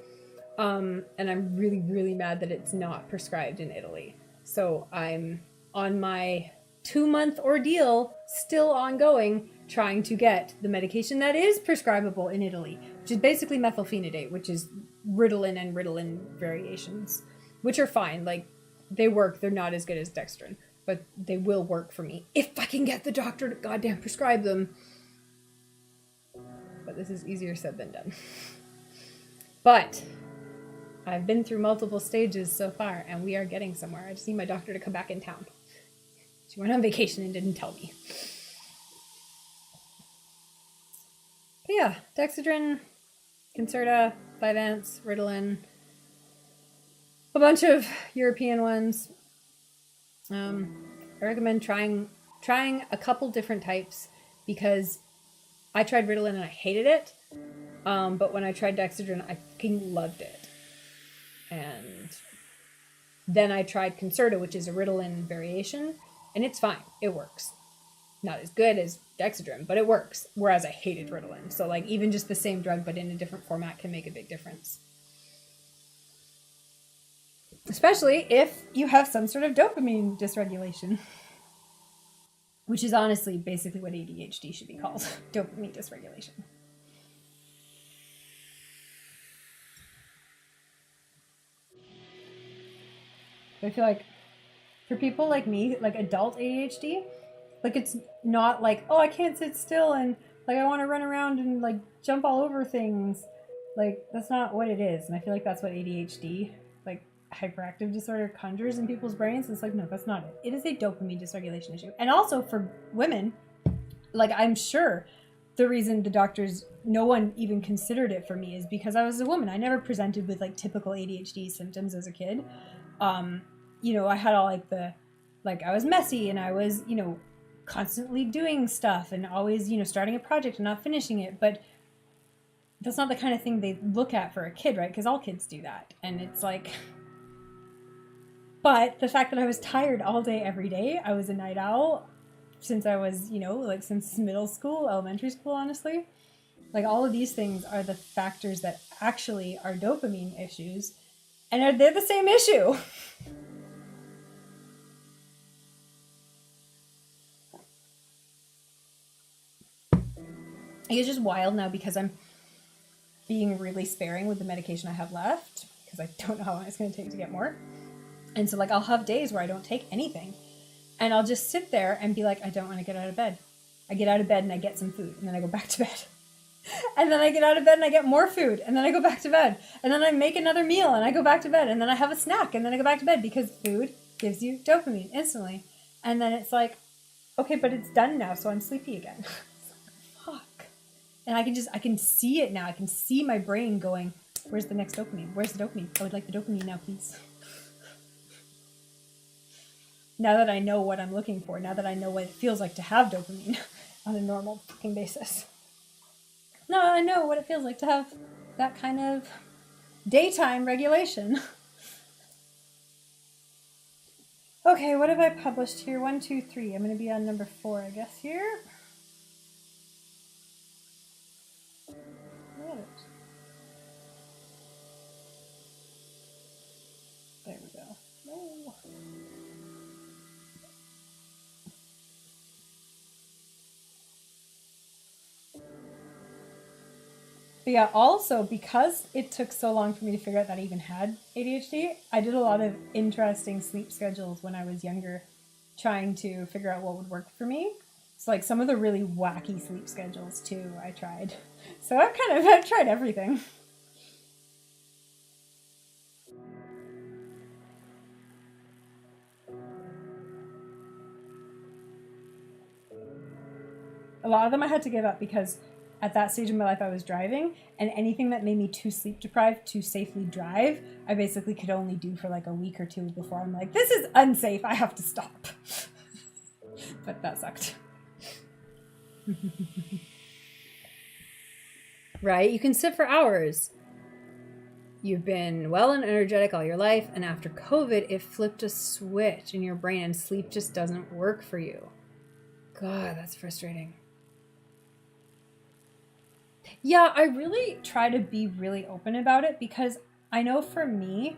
And I'm really, really mad that it's not prescribed in Italy. So I'm on my 2-month ordeal, still ongoing, trying to get the medication that is prescribable in Italy, which is basically methylphenidate, which is Ritalin and Ritalin variations, which are fine. Like, they work. They're not as good as dextrin, but they will work for me if I can get the doctor to goddamn prescribe them. But this is easier said than done. But I've been through multiple stages so far, and we are getting somewhere. I just need my doctor to come back in town. She went on vacation and didn't tell me. But yeah, Dexedrine, Concerta, Vyvanse, Ritalin, a bunch of European ones. I recommend trying a couple different types, because I tried Ritalin and I hated it. But when I tried Dexedrine, I fucking loved it. And then I tried Concerta, which is a Ritalin variation, and it's fine. It works. Not as good as Dexedrine, but it works. Whereas I hated Ritalin. So like even just the same drug, but in a different format can make a big difference. Especially if you have some sort of dopamine dysregulation. Which is honestly basically what ADHD should be called. Dopamine dysregulation. I feel like for people like me, like adult ADHD, like it's not like, oh, I can't sit still and like I want to run around and like jump all over things. Like that's not what it is. And I feel like that's what ADHD, like hyperactive disorder, conjures in people's brains. It's like, no, that's not it. It is a dopamine dysregulation issue. And also for women, like I'm sure the reason the doctors, no one even considered it for me is because I was a woman. I never presented with like typical ADHD symptoms as a kid. You know, I had all like I was messy and I was, you know, constantly doing stuff and always, you know, starting a project and not finishing it. But that's not the kind of thing they look at for a kid, right? Because all kids do that. And it's like, but the fact that I was tired all day, every day, I was a night owl since I was, you know, like since middle school, elementary school, honestly. Like all of these things are the factors that actually are dopamine issues. And they're the same issue. It's just wild now because I'm being really sparing with the medication I have left because I don't know how long it's going to take to get more. And so like I'll have days where I don't take anything and I'll just sit there and be like, I don't want to get out of bed. I get out of bed and I get some food and then I go back to bed. And then I get out of bed and I get more food and then I go back to bed. And then I make another meal and I go back to bed and then I have a snack and then I go back to bed because food gives you dopamine instantly. And then it's like, okay, but it's done now, so I'm sleepy again. Fuck. And I can see it now. I can see my brain going, where's the next dopamine? Where's the dopamine? I would like the dopamine now, please. Now that I know what I'm looking for, now that I know what it feels like to have dopamine on a normal fucking basis. Now I know what it feels like to have that kind of daytime regulation. Okay, what have I published here? 1, 2, 3. I'm going to be on number 4, I guess, here. There we go. Oh. But yeah, also because it took so long for me to figure out that I even had ADHD, I did a lot of interesting sleep schedules when I was younger, trying to figure out what would work for me. So like some of the really wacky sleep schedules too, I tried. So I've tried everything. A lot of them I had to give up because at that stage in my life I was driving, and anything that made me too sleep deprived to safely drive, I basically could only do for like a week or two before I'm like, this is unsafe, I have to stop. But that sucked. Right? You can sit for hours. You've been well and energetic all your life, and after COVID, it flipped a switch in your brain and sleep just doesn't work for you. God, that's frustrating. Yeah, I really try to be really open about it because I know for me,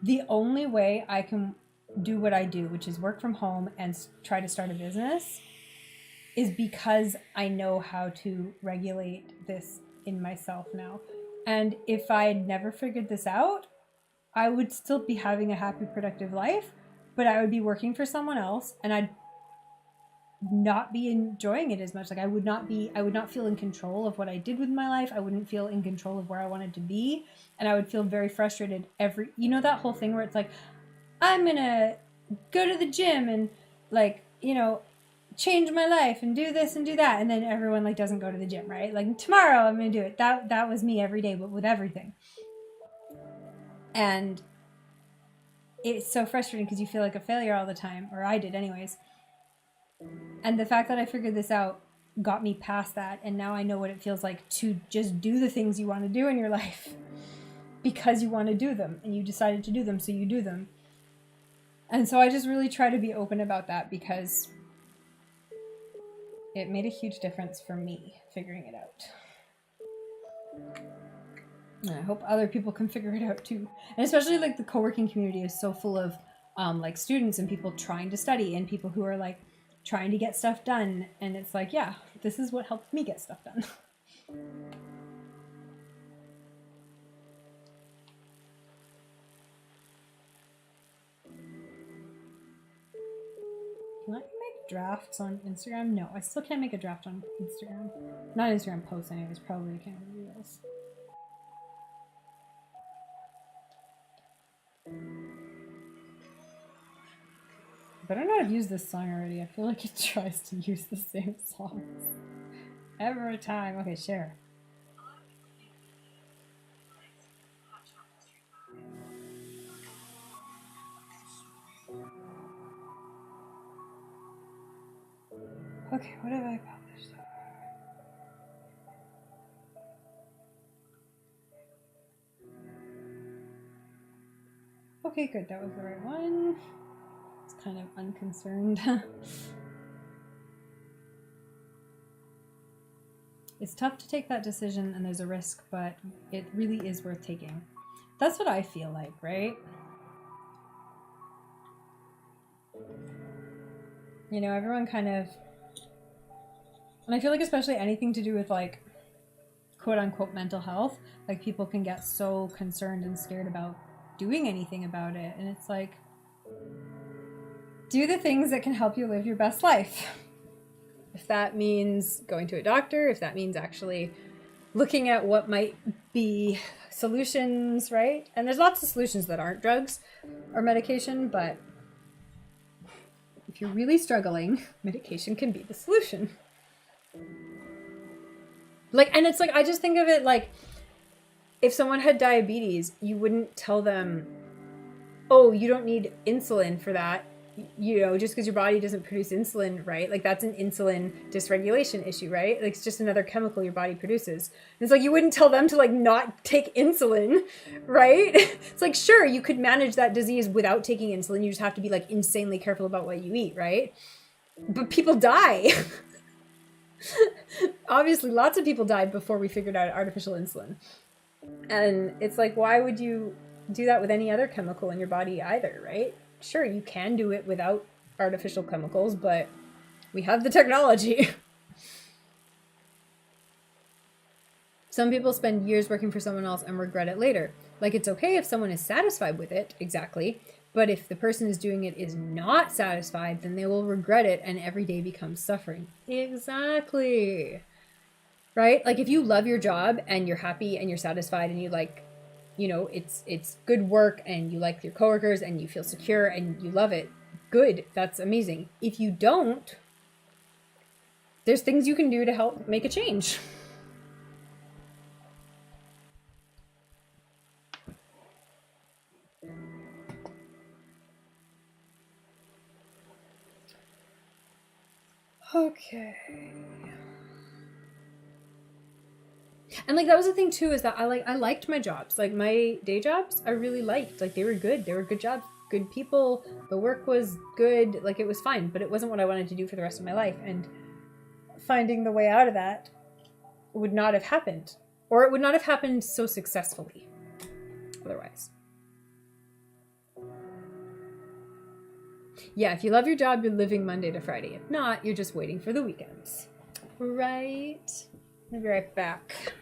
the only way I can do what I do, which is work from home and try to start a business, is because I know how to regulate this in myself now. And if I had never figured this out, I would still be having a happy, productive life, but I would be working for someone else, and I'd not be enjoying it as much. Like I would not feel in control of what I did with my life. I wouldn't feel in control of where I wanted to be, and I would feel very frustrated that whole thing where it's like, I'm gonna go to the gym and like, change my life and do this and do that, and then everyone like doesn't go to the gym, right? Like tomorrow I'm gonna do it. That was me every day, but with everything. And it's so frustrating because you feel like a failure all the time, or I did anyways. And the fact that I figured this out got me past that, and now I know what it feels like to just do the things you want to do in your life because you want to do them, and you decided to do them, so you do them. And so I just really try to be open about that because it made a huge difference for me figuring it out. And I hope other people can figure it out too. And especially like the co-working community is so full of like students and people trying to study and people who are like trying to get stuff done. And it's like, yeah, this is what helped me get stuff done. Can I make drafts on Instagram? No, I still can't make a draft on Instagram. Not Instagram posts anyways, probably can't do this. Better not have used this song already. I feel like it tries to use the same songs every time. Okay, share. Okay, what have I published? Okay, good. That was the right one. It's kind of unconcerned. It's tough to take that decision and there's a risk, but it really is worth taking. That's what I feel like, right? Everyone kind of... And I feel like especially anything to do with like quote unquote mental health, like people can get so concerned and scared about doing anything about it. And it's like, do the things that can help you live your best life. If that means going to a doctor, if that means actually looking at what might be solutions, right? And there's lots of solutions that aren't drugs or medication, but if you're really struggling, medication can be the solution. And it's like, I just think of it like, if someone had diabetes, you wouldn't tell them, oh, you don't need insulin for that, just because your body doesn't produce insulin, right? Like that's an insulin dysregulation issue, right? Like it's just another chemical your body produces. And it's like, you wouldn't tell them to like not take insulin, right? It's like, sure, you could manage that disease without taking insulin. You just have to be like insanely careful about what you eat, right? But people die. Obviously, lots of people died before we figured out artificial insulin. And it's like, why would you do that with any other chemical in your body either, right? Sure, you can do it without artificial chemicals, but we have the technology. Some people spend years working for someone else and regret it later. Like, it's okay if someone is satisfied with it, exactly. But if the person is doing it is not satisfied, then they will regret it and every day becomes suffering. Exactly. Right? Like if you love your job and you're happy and you're satisfied and you like, it's good work and you like your coworkers and you feel secure and you love it, good. That's amazing. If you don't, there's things you can do to help make a change. Okay. And like that was the thing too, is that I liked my jobs. Like my day jobs I really liked. Like they were good. They were good jobs, good people. The work was good. Like it was fine, but it wasn't what I wanted to do for the rest of my life. And finding the way out of that would not have happened. Or it would not have happened so successfully otherwise. Yeah, if you love your job, you're living Monday to Friday. If not, you're just waiting for the weekends. Right? I'll be right back.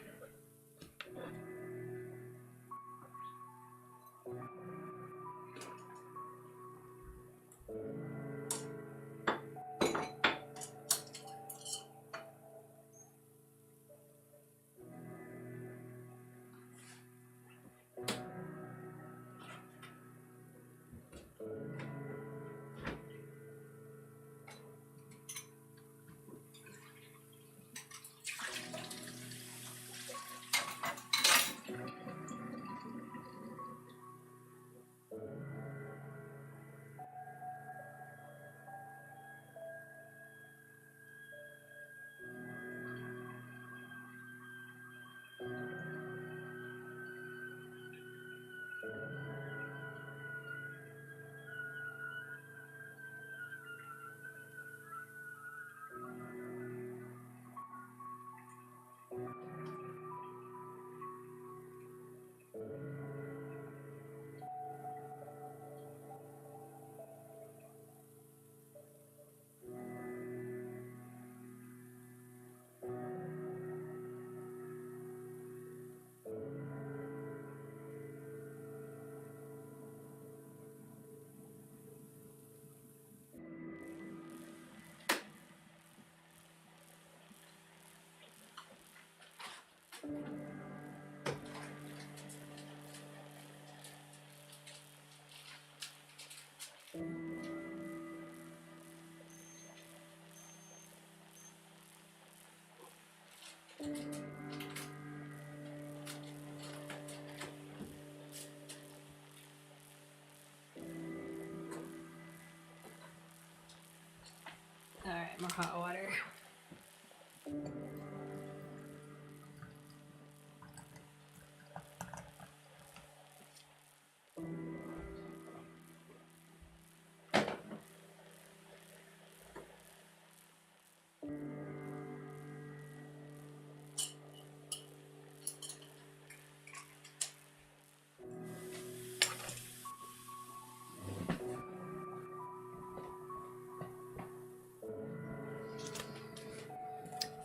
All right, more hot water.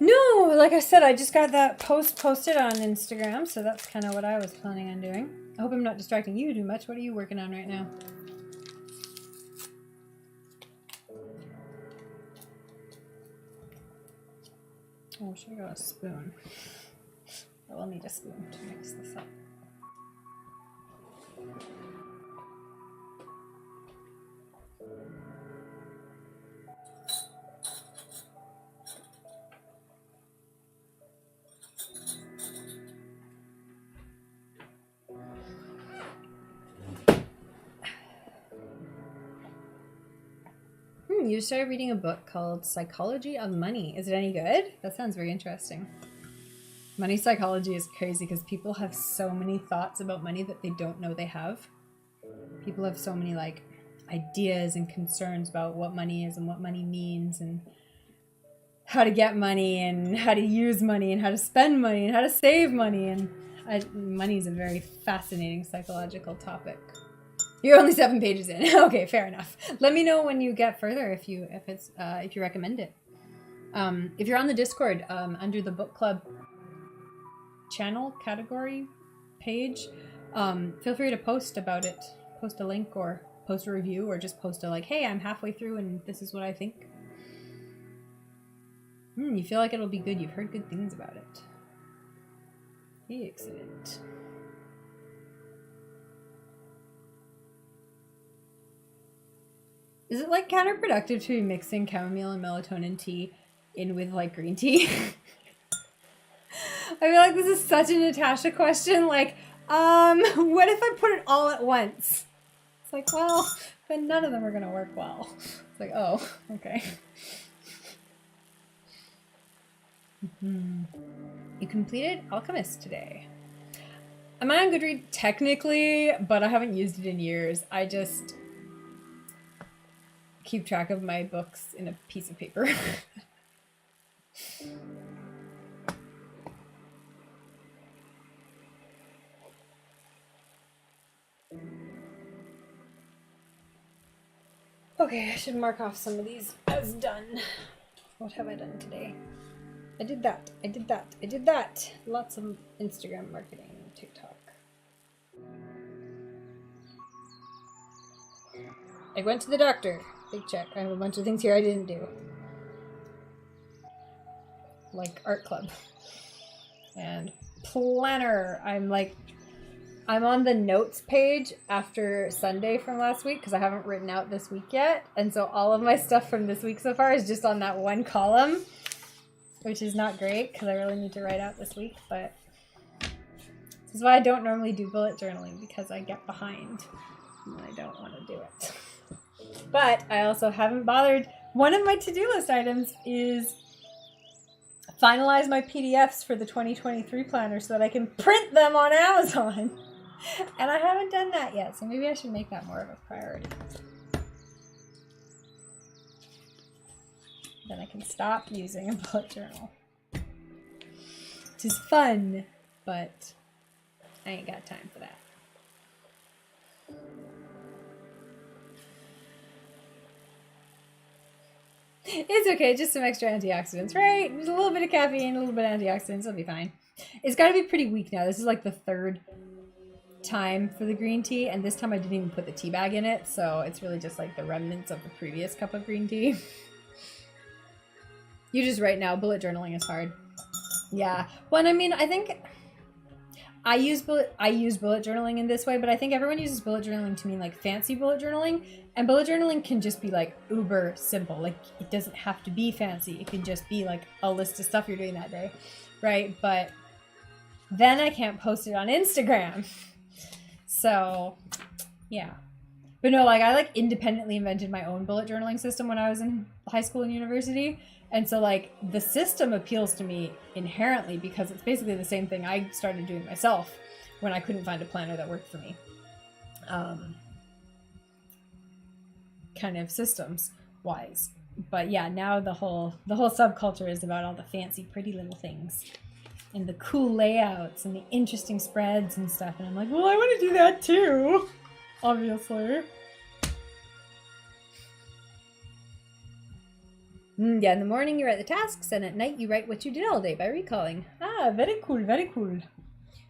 No, like I said, I just got that post posted on Instagram, so that's kind of what I was planning on doing. I hope I'm not distracting you too much. What are you working on right now? Oh, should I got a spoon? I will need a spoon to mix this up. You started reading a book called Psychology of Money. Is it any good? That sounds very interesting. Money psychology is crazy because people have so many thoughts about money that they don't know they have. People have so many like ideas and concerns about what money is and what money means and how to get money and how to use money and how to spend money and how to save money. And money is a very fascinating psychological topic. You're only 7 pages in. Okay, fair enough. Let me know when you get further if you recommend it. If you're on the Discord, under the book club channel category page, feel free to post about it. Post a link or post a review or just post a like, hey, I'm halfway through and this is what I think. You feel like it'll be good. You've heard good things about it. Excellent. Is it like counterproductive to be mixing chamomile and melatonin tea in with like green tea? I feel like this is such a Natasha question. Like, what if I put it all at once? It's like, well, then none of them are gonna work well. It's like, oh, okay. You completed Alchemist today. Am I on Goodreads? Technically, but I haven't used it in years. I just keep track of my books in a piece of paper. Okay, I should mark off some of these as done. What have I done today? I did that. I did that. I did that. Lots of Instagram marketing, TikTok. I went to the doctor. Big check. I have a bunch of things here I didn't do. Like art club. And planner. I'm on the notes page after Sunday from last week because I haven't written out this week yet. And so all of my stuff from this week so far is just on that one column, which is not great because I really need to write out this week. But this is why I don't normally do bullet journaling, because I get behind and I don't want to do it. But I also haven't bothered. One of my to-do list items is finalize my PDFs for the 2023 planner so that I can print them on Amazon. And I haven't done that yet, so maybe I should make that more of a priority. Then I can stop using a bullet journal. Which is fun, but I ain't got time for that. It's okay, just some extra antioxidants, right? There's a little bit of caffeine, a little bit of antioxidants, it'll be fine. It's gotta be pretty weak now. This is like the third time for the green tea, and this time I didn't even put the tea bag in it, so it's really just like the remnants of the previous cup of green tea. You just right now, bullet journaling is hard. Yeah. Well, I mean, I think I use bullet journaling in this way, but I think everyone uses bullet journaling to mean like fancy bullet journaling, and bullet journaling can just be like uber simple. Like it doesn't have to be fancy. It can just be like a list of stuff you're doing that day, right? But then I can't post it on Instagram. So yeah. But no, like I like independently invented my own bullet journaling system when I was in high school and university. And so like the system appeals to me inherently because it's basically the same thing I started doing myself when I couldn't find a planner that worked for me. Kind of systems wise. But yeah, now the whole subculture is about all the fancy pretty little things and the cool layouts and the interesting spreads and stuff. And I'm like, well, I want to do that too, obviously. Yeah, in the morning you write the tasks, and at night you write what you did all day by recalling. Ah, very cool, very cool.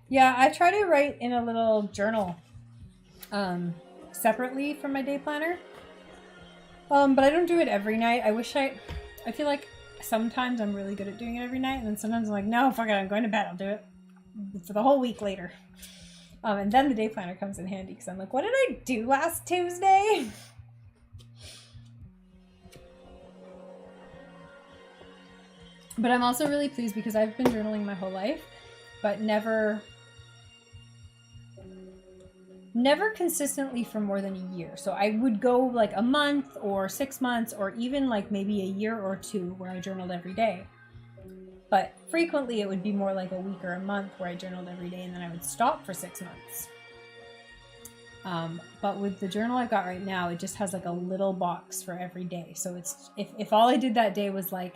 Yeah, I try to write in a little journal separately from my day planner. But I don't do it every night. I feel like sometimes I'm really good at doing it every night, and then sometimes I'm like, no, fuck it, I'm going to bed, I'll do it for the whole week later. And then the day planner comes in handy, because I'm like, what did I do last Tuesday? But I'm also really pleased because I've been journaling my whole life, but never consistently for more than a year. So I would go like a month or 6 months or even like maybe a year or two where I journaled every day. But frequently it would be more like a week or a month where I journaled every day, and then I would stop for 6 months. But with the journal I've got right now, it just has like a little box for every day. So it's if all I did that day was like,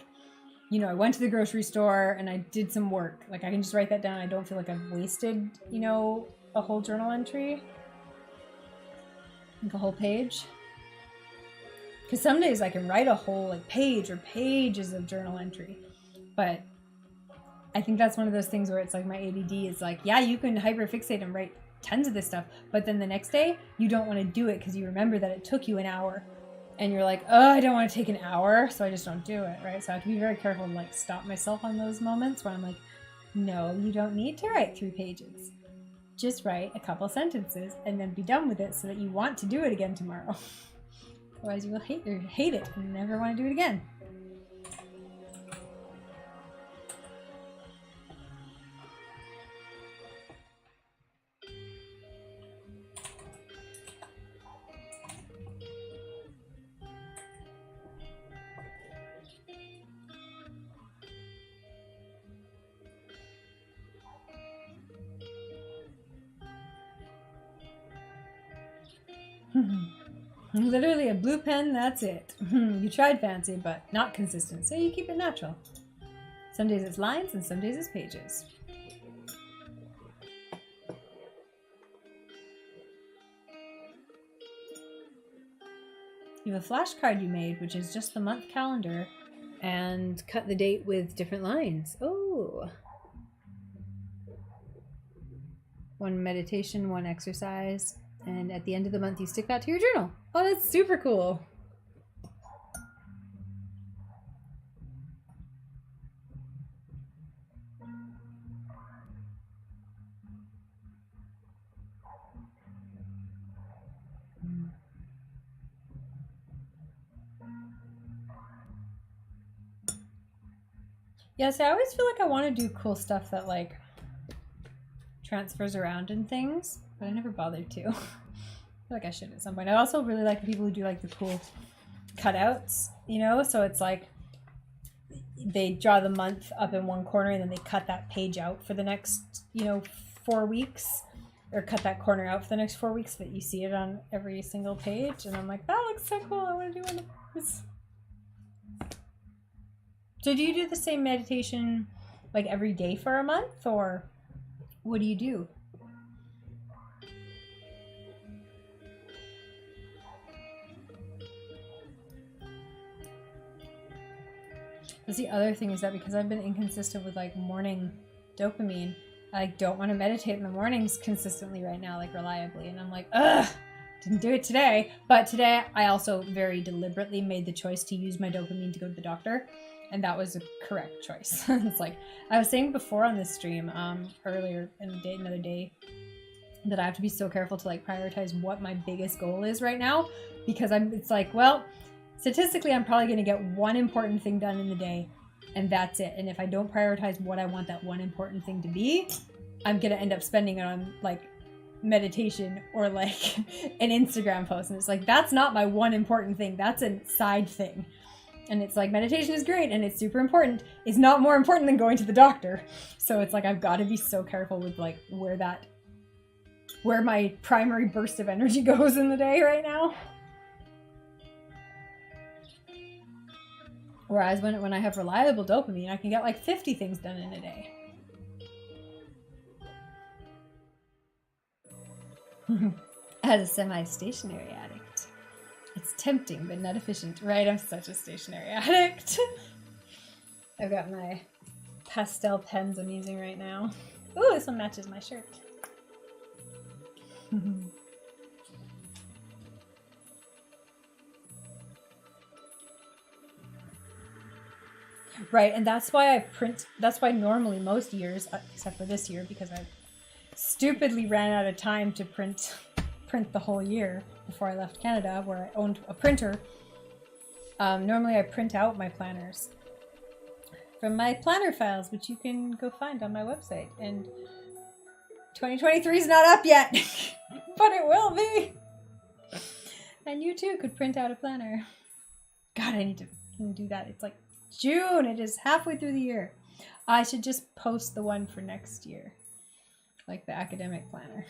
you know, I went to the grocery store and I did some work, like I can just write that down. I don't feel like I've wasted, you know, a whole journal entry, like a whole page. Because some days I can write a whole like page or pages of journal entry, but I think that's one of those things where it's like my ADD is like, yeah, you can hyperfixate and write tons of this stuff, but then the next day you don't want to do it because you remember that it took you an hour. And you're like, oh, I don't want to take an hour, so I just don't do it, right? So I have to be very careful and like stop myself on those moments where I'm like, no, you don't need to write 3 pages. Just write a couple sentences and then be done with it so that you want to do it again tomorrow. Otherwise you will hate it and never want to do it again. Literally a blue pen, that's it. You tried fancy, but not consistent, so you keep it natural. Some days it's lines and some days it's pages. You have a flashcard you made, which is just the month calendar, and cut the date with different lines. Oh. One meditation, one exercise. And at the end of the month, you stick that to your journal. Oh, that's super cool. Yeah, so I always feel like I want to do cool stuff that like transfers around and things, but I never bothered to. I feel like I should at some point. I also really like the people who do like the cool cutouts, you know? So it's like they draw the month up in one corner and then they cut that page out for the next, you know, 4 weeks, or cut that corner out for the next 4 weeks so that you see it on every single page. And I'm like, that looks so cool. I want to do one of those. So do you do the same meditation like every day for a month, or what do you do? That's the other thing, is that because I've been inconsistent with like morning dopamine, I don't want to meditate in the mornings consistently right now, like reliably. And I'm like, ugh, didn't do it today. But today I also very deliberately made the choice to use my dopamine to go to the doctor. And that was a correct choice. It's like I was saying before on this stream, earlier in the day, another day, that I have to be so careful to like prioritize what my biggest goal is right now, because it's like, well, statistically, I'm probably going to get one important thing done in the day, and that's it. And if I don't prioritize what I want that one important thing to be, I'm going to end up spending it on like meditation or like an Instagram post. And it's like, that's not my one important thing. That's a side thing. And it's like, meditation is great and it's super important. It's not more important than going to the doctor. So it's like, I've got to be so careful with like where my primary burst of energy goes in the day right now. Whereas when I have reliable dopamine, I can get like 50 things done in a day. As a semi-stationary addict, it's tempting but not efficient. Right, I'm such a stationary addict. I've got my pastel pens I'm using right now. Ooh, this one matches my shirt. Right, and that's why I print. That's why normally most years, except for this year, because I stupidly ran out of time to print the whole year before I left Canada, where I owned a printer. Normally I print out my planners from my planner files, which you can go find on my website. And 2023 is not up yet, but it will be. And you too could print out a planner. God, I need to do that. It's like June. It is halfway through the year. I should just post the one for next year, like the academic planner.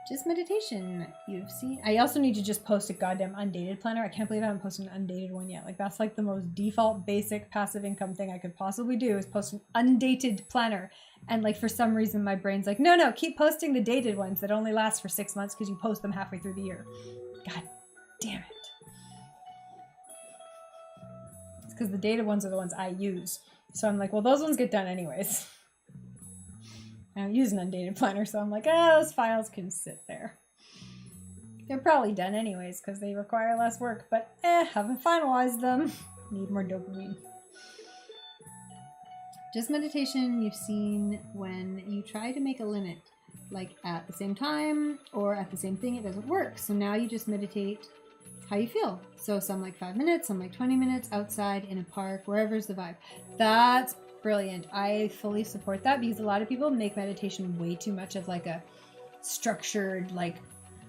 Just meditation, you've seen. I also need to just post a goddamn undated planner. I can't believe I haven't posted an undated one yet. Like, that's like the most default, basic, passive income thing I could possibly do, is post an undated planner. And like, for some reason, my brain's like, no, keep posting the dated ones that only last for 6 months because you post them halfway through the year. God damn it. It's because the dated ones are the ones I use. So I'm like, well, those ones get done anyways. I don't use an undated planner, so I'm like, those files can sit there. They're probably done anyways because they require less work, but haven't finalized them. Need more dopamine. Just meditation you've seen when you try to make a limit, like at the same time or at the same thing, it doesn't work. So now you just meditate how you feel. So some like 5 minutes, some like 20 minutes, outside, in a park, wherever's the vibe. That's brilliant. I fully support that, because a lot of people make meditation way too much of like a structured, like,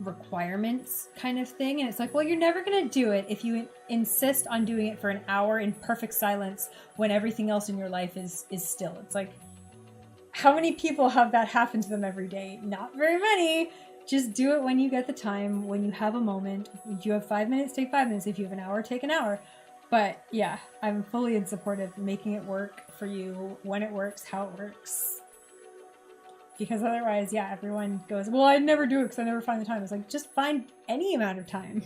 requirements kind of thing. And it's like, well, you're never going to do it if you insist on doing it for an hour in perfect silence when everything else in your life is still. It's like, how many people have that happen to them every day? Not very many. Just do it when you get the time, when you have a moment. If you have 5 minutes, take 5 minutes. If you have an hour, take an hour. But yeah, I'm fully in support of making it work for you, when it works, how it works. Because otherwise, yeah, everyone goes, well, I never do it because I never find the time. It's like, just find any amount of time.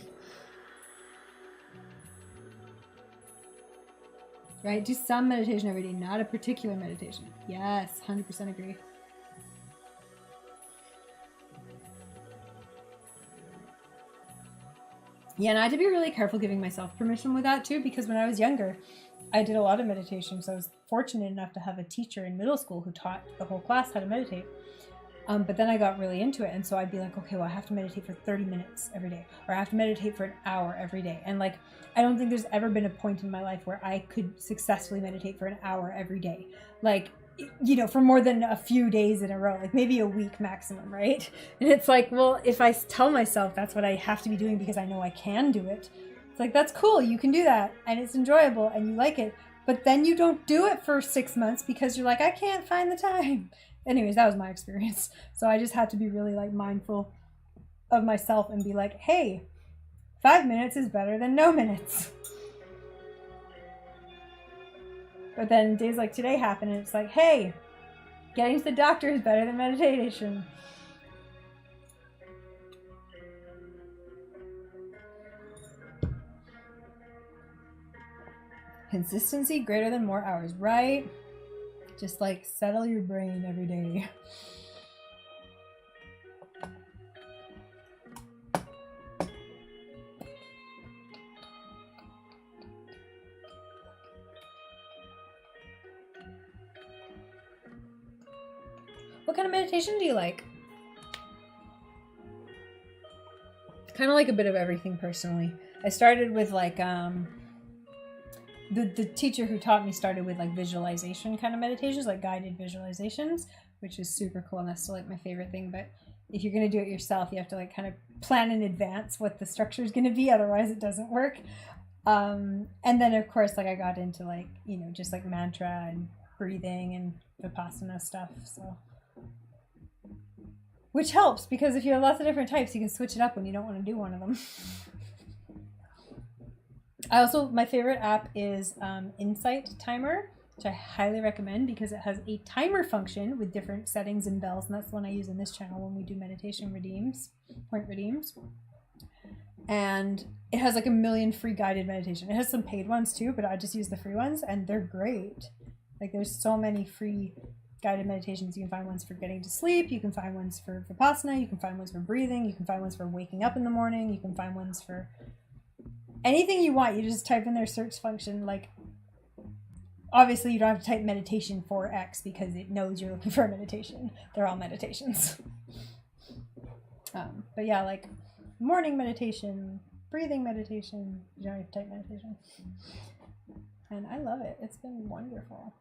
Right? Do some meditation every day, not a particular meditation. Yes, 100% agree. Yeah, and I had to be really careful giving myself permission with that too, because when I was younger, I did a lot of meditation. So I was fortunate enough to have a teacher in middle school who taught the whole class how to meditate. But then I got really into it. And so I'd be like, okay, well, I have to meditate for 30 minutes every day, or I have to meditate for an hour every day. And like, I don't think there's ever been a point in my life where I could successfully meditate for an hour every day. Like, you know, for more than a few days in a row, like maybe a week maximum, right? And it's like, well, if I tell myself that's what I have to be doing because I know I can do it, it's like, that's cool, you can do that, and it's enjoyable, and you like it, but then you don't do it for 6 months because you're like, I can't find the time. Anyways, that was my experience. So I just had to be really like mindful of myself and be like, hey, 5 minutes is better than no minutes. But then days like today happen and it's like, hey, getting to the doctor is better than meditation. Consistency greater than more hours, right? Just like settle your brain every day. What kind of meditation do you like? Kind of like a bit of everything personally. I started with like the teacher who taught me started with like visualization kind of meditations, like guided visualizations, which is super cool, and that's still like my favorite thing. But if you're going to do it yourself, you have to like kind of plan in advance what the structure is going to be, otherwise it doesn't work. And then of course, like I got into like, you know, just like mantra and breathing and vipassana stuff, so which helps because if you have lots of different types, you can switch it up when you don't want to do one of them. My favorite app is Insight Timer, which I highly recommend because it has a timer function with different settings and bells, and that's the one I use in this channel when we do meditation point redeems. And it has like a million free guided meditation. It has some paid ones too, but I just use the free ones and they're great. Like there's so many free guided meditations. You can find ones for getting to sleep. You can find ones for Vipassana. You can find ones for breathing. You can find ones for waking up in the morning. You can find ones for anything you want. You just type in their search function. Like, obviously you don't have to type meditation for X because it knows you're looking for a meditation. They're all meditations. But yeah, like morning meditation, breathing meditation. You don't have to type meditation. And I love it. It's been wonderful.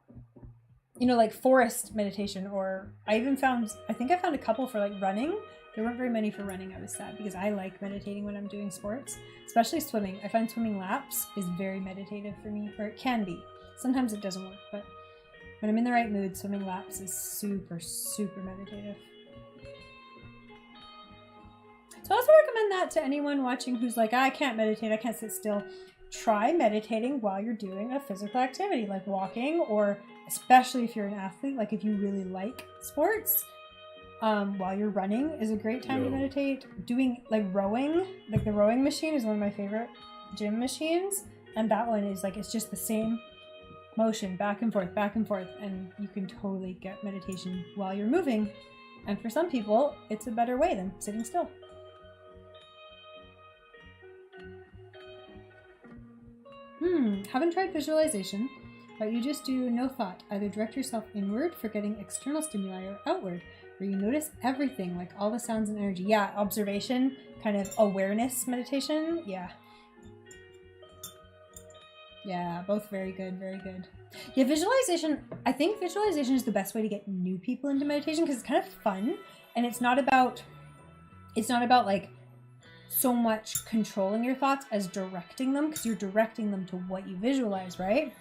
You know, like forest meditation, or I think I found a couple for like running. There weren't very many for running. I was sad because I like meditating when I'm doing sports, especially swimming. I find swimming laps is very meditative for me, or it can be. Sometimes it doesn't work, but when I'm in the right mood, swimming laps is super, super meditative. So I also recommend that to anyone watching who's like, I can't meditate, I can't sit still. Try meditating while you're doing a physical activity like walking, or especially if you're an athlete, like if you really like sports, while you're running is a great time to meditate. Doing like rowing, like the rowing machine is one of my favorite gym machines, and that one is like, it's just the same motion back and forth, and you can totally get meditation while you're moving. And for some people, it's a better way than sitting still. Haven't tried visualization, but you just do no thought. Either direct yourself inward for getting external stimuli or outward, where you notice everything, like all the sounds and energy. Yeah, observation, kind of awareness meditation. Yeah, both very good, very good. Yeah, visualization, I think visualization is the best way to get new people into meditation because it's kind of fun, and it's not about like so much controlling your thoughts as directing them, because you're directing them to what you visualize, right?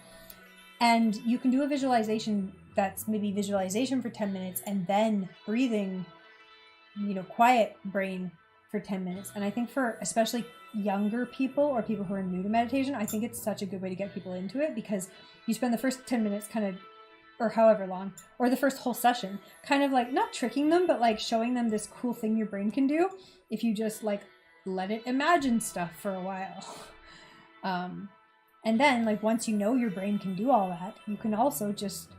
And you can do a visualization that's maybe visualization for 10 minutes and then breathing, you know, quiet brain for 10 minutes. And I think for especially younger people or people who are new to meditation, I think it's such a good way to get people into it, because you spend the first 10 minutes kind of, or however long, or the first whole session, kind of like not tricking them, but like showing them this cool thing your brain can do if you just like let it imagine stuff for a while. And then like once you know your brain can do all that, you can also just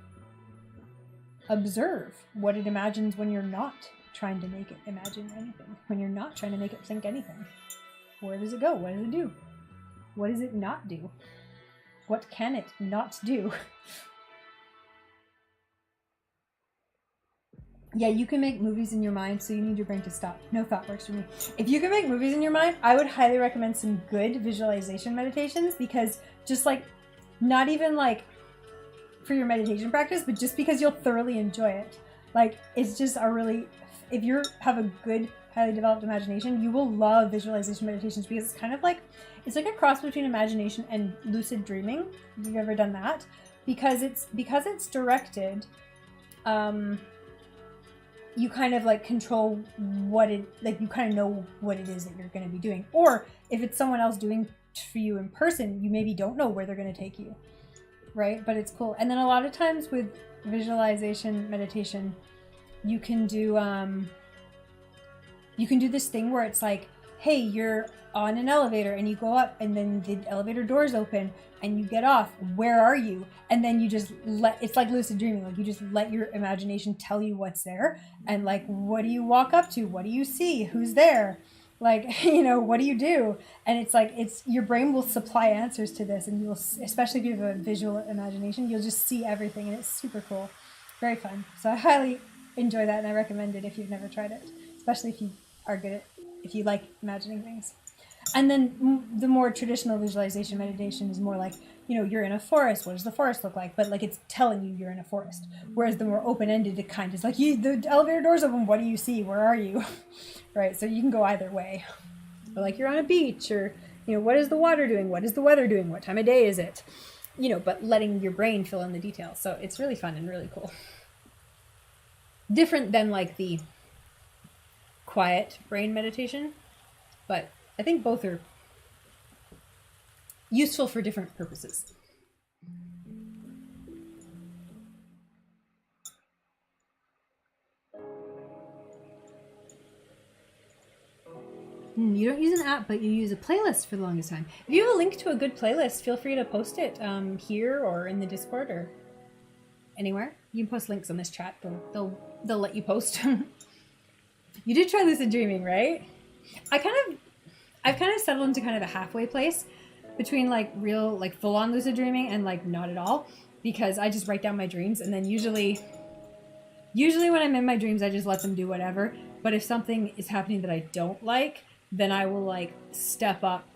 observe what it imagines when you're not trying to make it imagine anything, when you're not trying to make it think anything. Where does it go? What does it do? What does it not do? What can it not do? Yeah, you can make movies in your mind, so you need your brain to stop. No thought works for me. If you can make movies in your mind, I would highly recommend some good visualization meditations, because just like, not even like for your meditation practice, but just because you'll thoroughly enjoy it. Like, it's just a really, if you have a good, highly developed imagination, you will love visualization meditations, because it's kind of like, it's like a cross between imagination and lucid dreaming. If you've ever done that, because it's directed, you kind of like control what it, like you kind of know what it is that you're going to be doing. Or if it's someone else doing for you in person, you maybe don't know where they're going to take you, right? But it's cool. And then a lot of times with visualization meditation, you can do this thing where it's like, hey, you're on an elevator and you go up and then the elevator doors open and you get off. Where are you? And then you just it's like lucid dreaming. Like you just let your imagination tell you what's there. And like, what do you walk up to? What do you see? Who's there? Like, you know, what do you do? And it's like, your brain will supply answers to this, and you will, especially if you have a visual imagination, you'll just see everything, and it's super cool. Very fun. So I highly, enjoy that, and I recommend it if you've never tried it, especially if you are good at, if you like imagining things. And then the more traditional visualization meditation is more like, you know, you're in a forest. What does the forest look like? But like it's telling you you're in a forest. Whereas the more open-ended, it kind of is like, the elevator door's open. What do you see? Where are you? Right. So you can go either way. Or like you're on a beach, or, you know, what is the water doing? What is the weather doing? What time of day is it? You know, but letting your brain fill in the details. So it's really fun and really cool. Different than like the quiet brain meditation, but I think both are useful for different purposes. You don't use an app, but you use a playlist for the longest time. If you have a link to a good playlist, feel free to post it here or in the Discord or anywhere. You can post links on this chat. They'll let you post. You did try lucid dreaming, right? I've kind of settled into kind of a halfway place between like real, like full on lucid dreaming and like not at all, because I just write down my dreams, and then usually when I'm in my dreams, I just let them do whatever. But if something is happening that I don't like, then I will like step up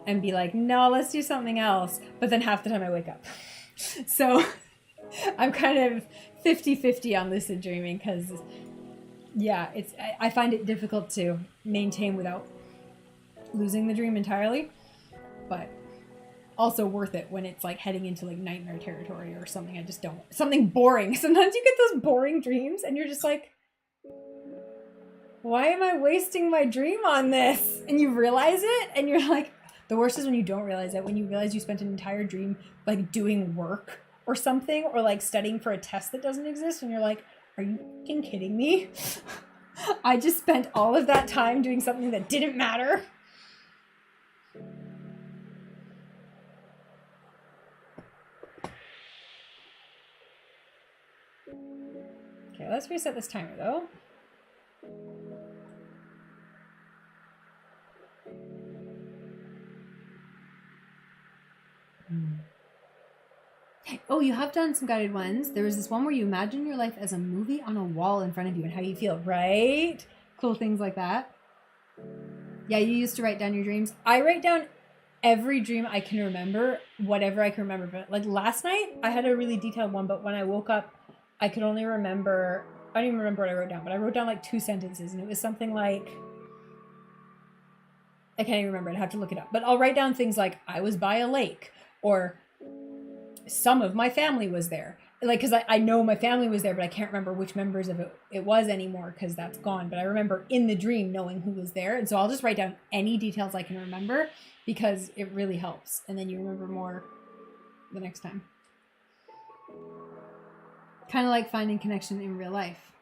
and be like, no, let's do something else. But then half the time I wake up. So I'm kind of 50-50 on lucid dreaming, because yeah, I find it difficult to maintain without losing the dream entirely, but also worth it when it's like heading into like nightmare territory or something. I just don't, something boring. Sometimes you get those boring dreams and you're just like, why am I wasting my dream on this? And you realize it, and you're like, the worst is when you don't realize it, when you realize you spent an entire dream like doing work or something, or like studying for a test that doesn't exist, and you're like, are you fucking kidding me? I just spent all of that time doing something that didn't matter. Okay, let's reset this timer though. Oh, you have done some guided ones. There was this one where you imagine your life as a movie on a wall in front of you and how you feel, right? Cool things like that. Yeah, you used to write down your dreams. I write down every dream I can remember, whatever I can remember. But like last night, I had a really detailed one, but when I woke up, I could only remember, I don't even remember what I wrote down, but I wrote down like 2 sentences, and it was something like, I can't even remember, I'd have to look it up. But I'll write down things like, I was by a lake, or some of my family was there. Like, because I know my family was there, but I can't remember which members of it was anymore, because that's gone. But I remember in the dream knowing who was there. And so I'll just write down any details I can remember, because it really helps. And then you remember more the next time. Kind of like finding connection in real life.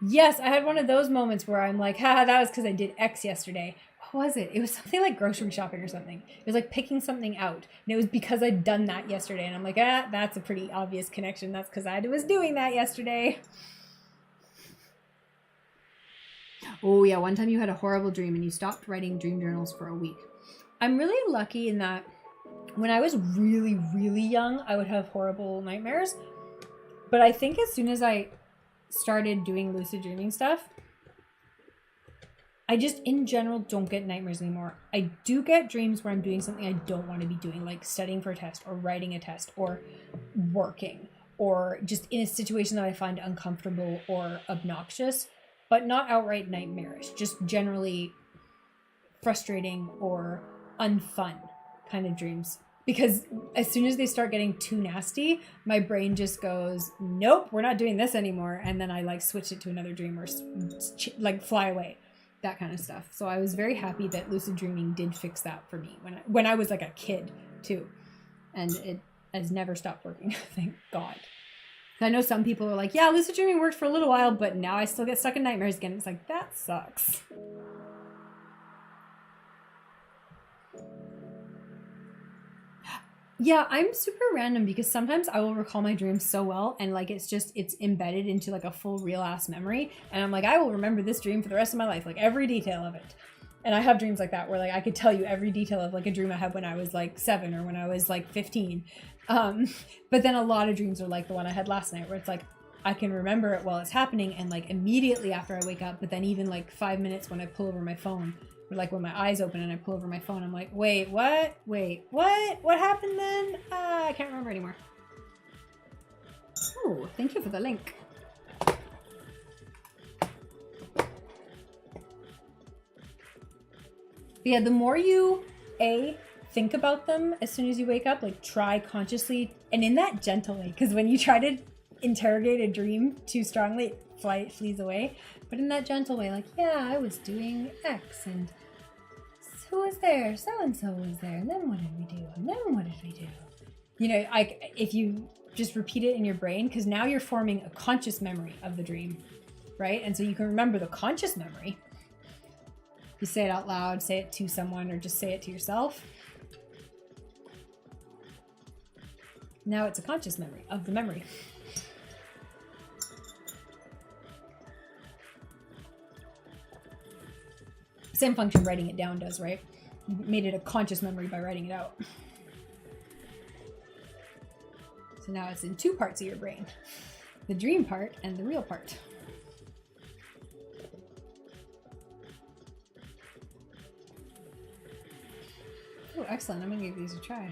Yes, I had one of those moments where I'm like, haha, that was because I did X yesterday. What was it? It was something like grocery shopping or something. It was like picking something out. And it was because I'd done that yesterday. And I'm like, that's a pretty obvious connection. That's because I was doing that yesterday. Oh yeah, one time you had a horrible dream and you stopped writing dream journals for a week. I'm really lucky in that when I was really, really young, I would have horrible nightmares. But I think as soon as I started doing lucid dreaming stuff, I just in general don't get nightmares anymore. I do get dreams where I'm doing something I don't want to be doing, like studying for a test or writing a test or working, or just in a situation that I find uncomfortable or obnoxious, but not outright nightmarish, just generally frustrating or unfun kind of dreams. Because as soon as they start getting too nasty, my brain just goes, nope, we're not doing this anymore. And then I like switch it to another dream or like fly away, that kind of stuff. So I was very happy that lucid dreaming did fix that for me when I was like a kid too. And it has never stopped working, thank God. I know some people are like, yeah, lucid dreaming worked for a little while, but now I still get stuck in nightmares again. It's like, that sucks. Yeah, I'm super random because sometimes I will recall my dreams so well, and like it's embedded into like a full real ass memory, and I'm like, I will remember this dream for the rest of my life, like every detail of it. And I have dreams like that where like I could tell you every detail of like a dream I had when I was like 7 or when I was like 15. But then a lot of dreams are like the one I had last night where it's like I can remember it while it's happening and like immediately after I wake up, but then even like 5 minutes when I pull over my phone, or like when my eyes open and I pull over my phone, I'm like, wait, what? Wait, what? What happened then? I can't remember anymore. Oh, thank you for the link. Yeah, the more you, think about them as soon as you wake up, like try consciously, and in that gentle way, because when you try to interrogate a dream too strongly, it flees away. But in that gentle way, like, yeah, I was doing X, and who was there? So-and-so was there, and then what did we do? And then what did we do? You know, if you just repeat it in your brain, because now you're forming a conscious memory of the dream, right? And so you can remember the conscious memory. You say it out loud, say it to someone, or just say it to yourself. Now it's a conscious memory of the memory. Same function writing it down does, right? You made it a conscious memory by writing it out. So now it's in 2 parts of your brain. The dream part and the real part. Oh, excellent. I'm going to give these a try.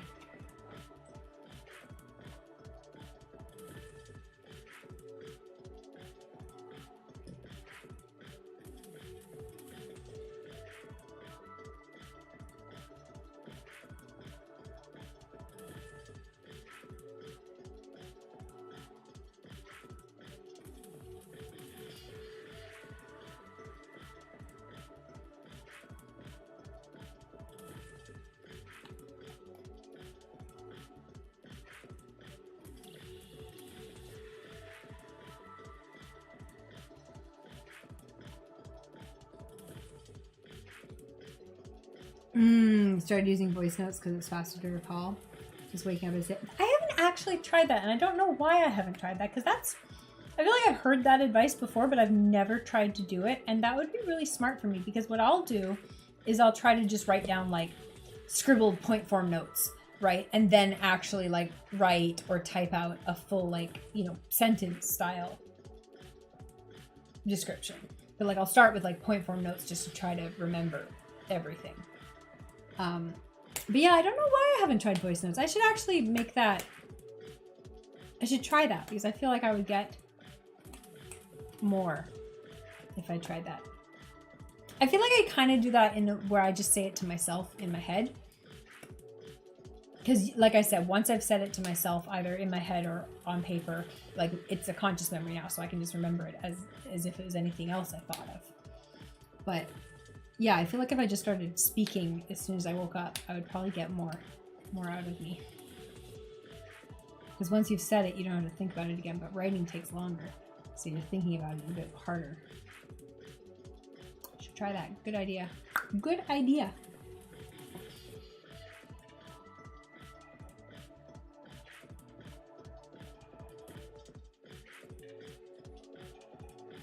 Started using voice notes because it's faster to recall. Just waking up and say, I haven't actually tried that, and I don't know why I haven't tried that, because I feel like I've heard that advice before, but I've never tried to do it, and that would be really smart for me, because what I'll do is I'll try to just write down like scribbled point form notes, right? And then actually like write or type out a full like, you know, sentence style description. But like I'll start with like point form notes just to try to remember everything. But yeah, I don't know why I haven't tried voice notes. I should actually make that. I should try that because I feel like I would get more if I tried that. I feel like I kind of do that where I just say it to myself in my head. Because like I said, once I've said it to myself, either in my head or on paper, like it's a conscious memory now, so I can just remember it as if it was anything else I thought of. But yeah, I feel like if I just started speaking as soon as I woke up, I would probably get more out of me. Because once you've said it, you don't have to think about it again, but writing takes longer. So you're thinking about it a bit harder. Should try that. Good idea. Good idea.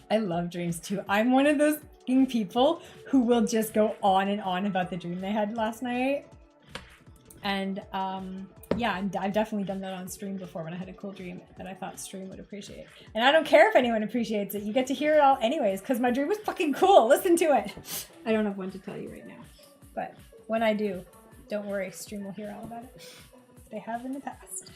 I love dreams too. I'm one of those people who will just go on and on about the dream they had last night. And yeah, I've definitely done that on stream before when I had a cool dream that I thought stream would appreciate. And I don't care if anyone appreciates it. You get to hear it all anyways, because my dream was fucking cool. Listen to it. I don't have one to tell you right now. But when I do, don't worry, stream will hear all about it. They have in the past.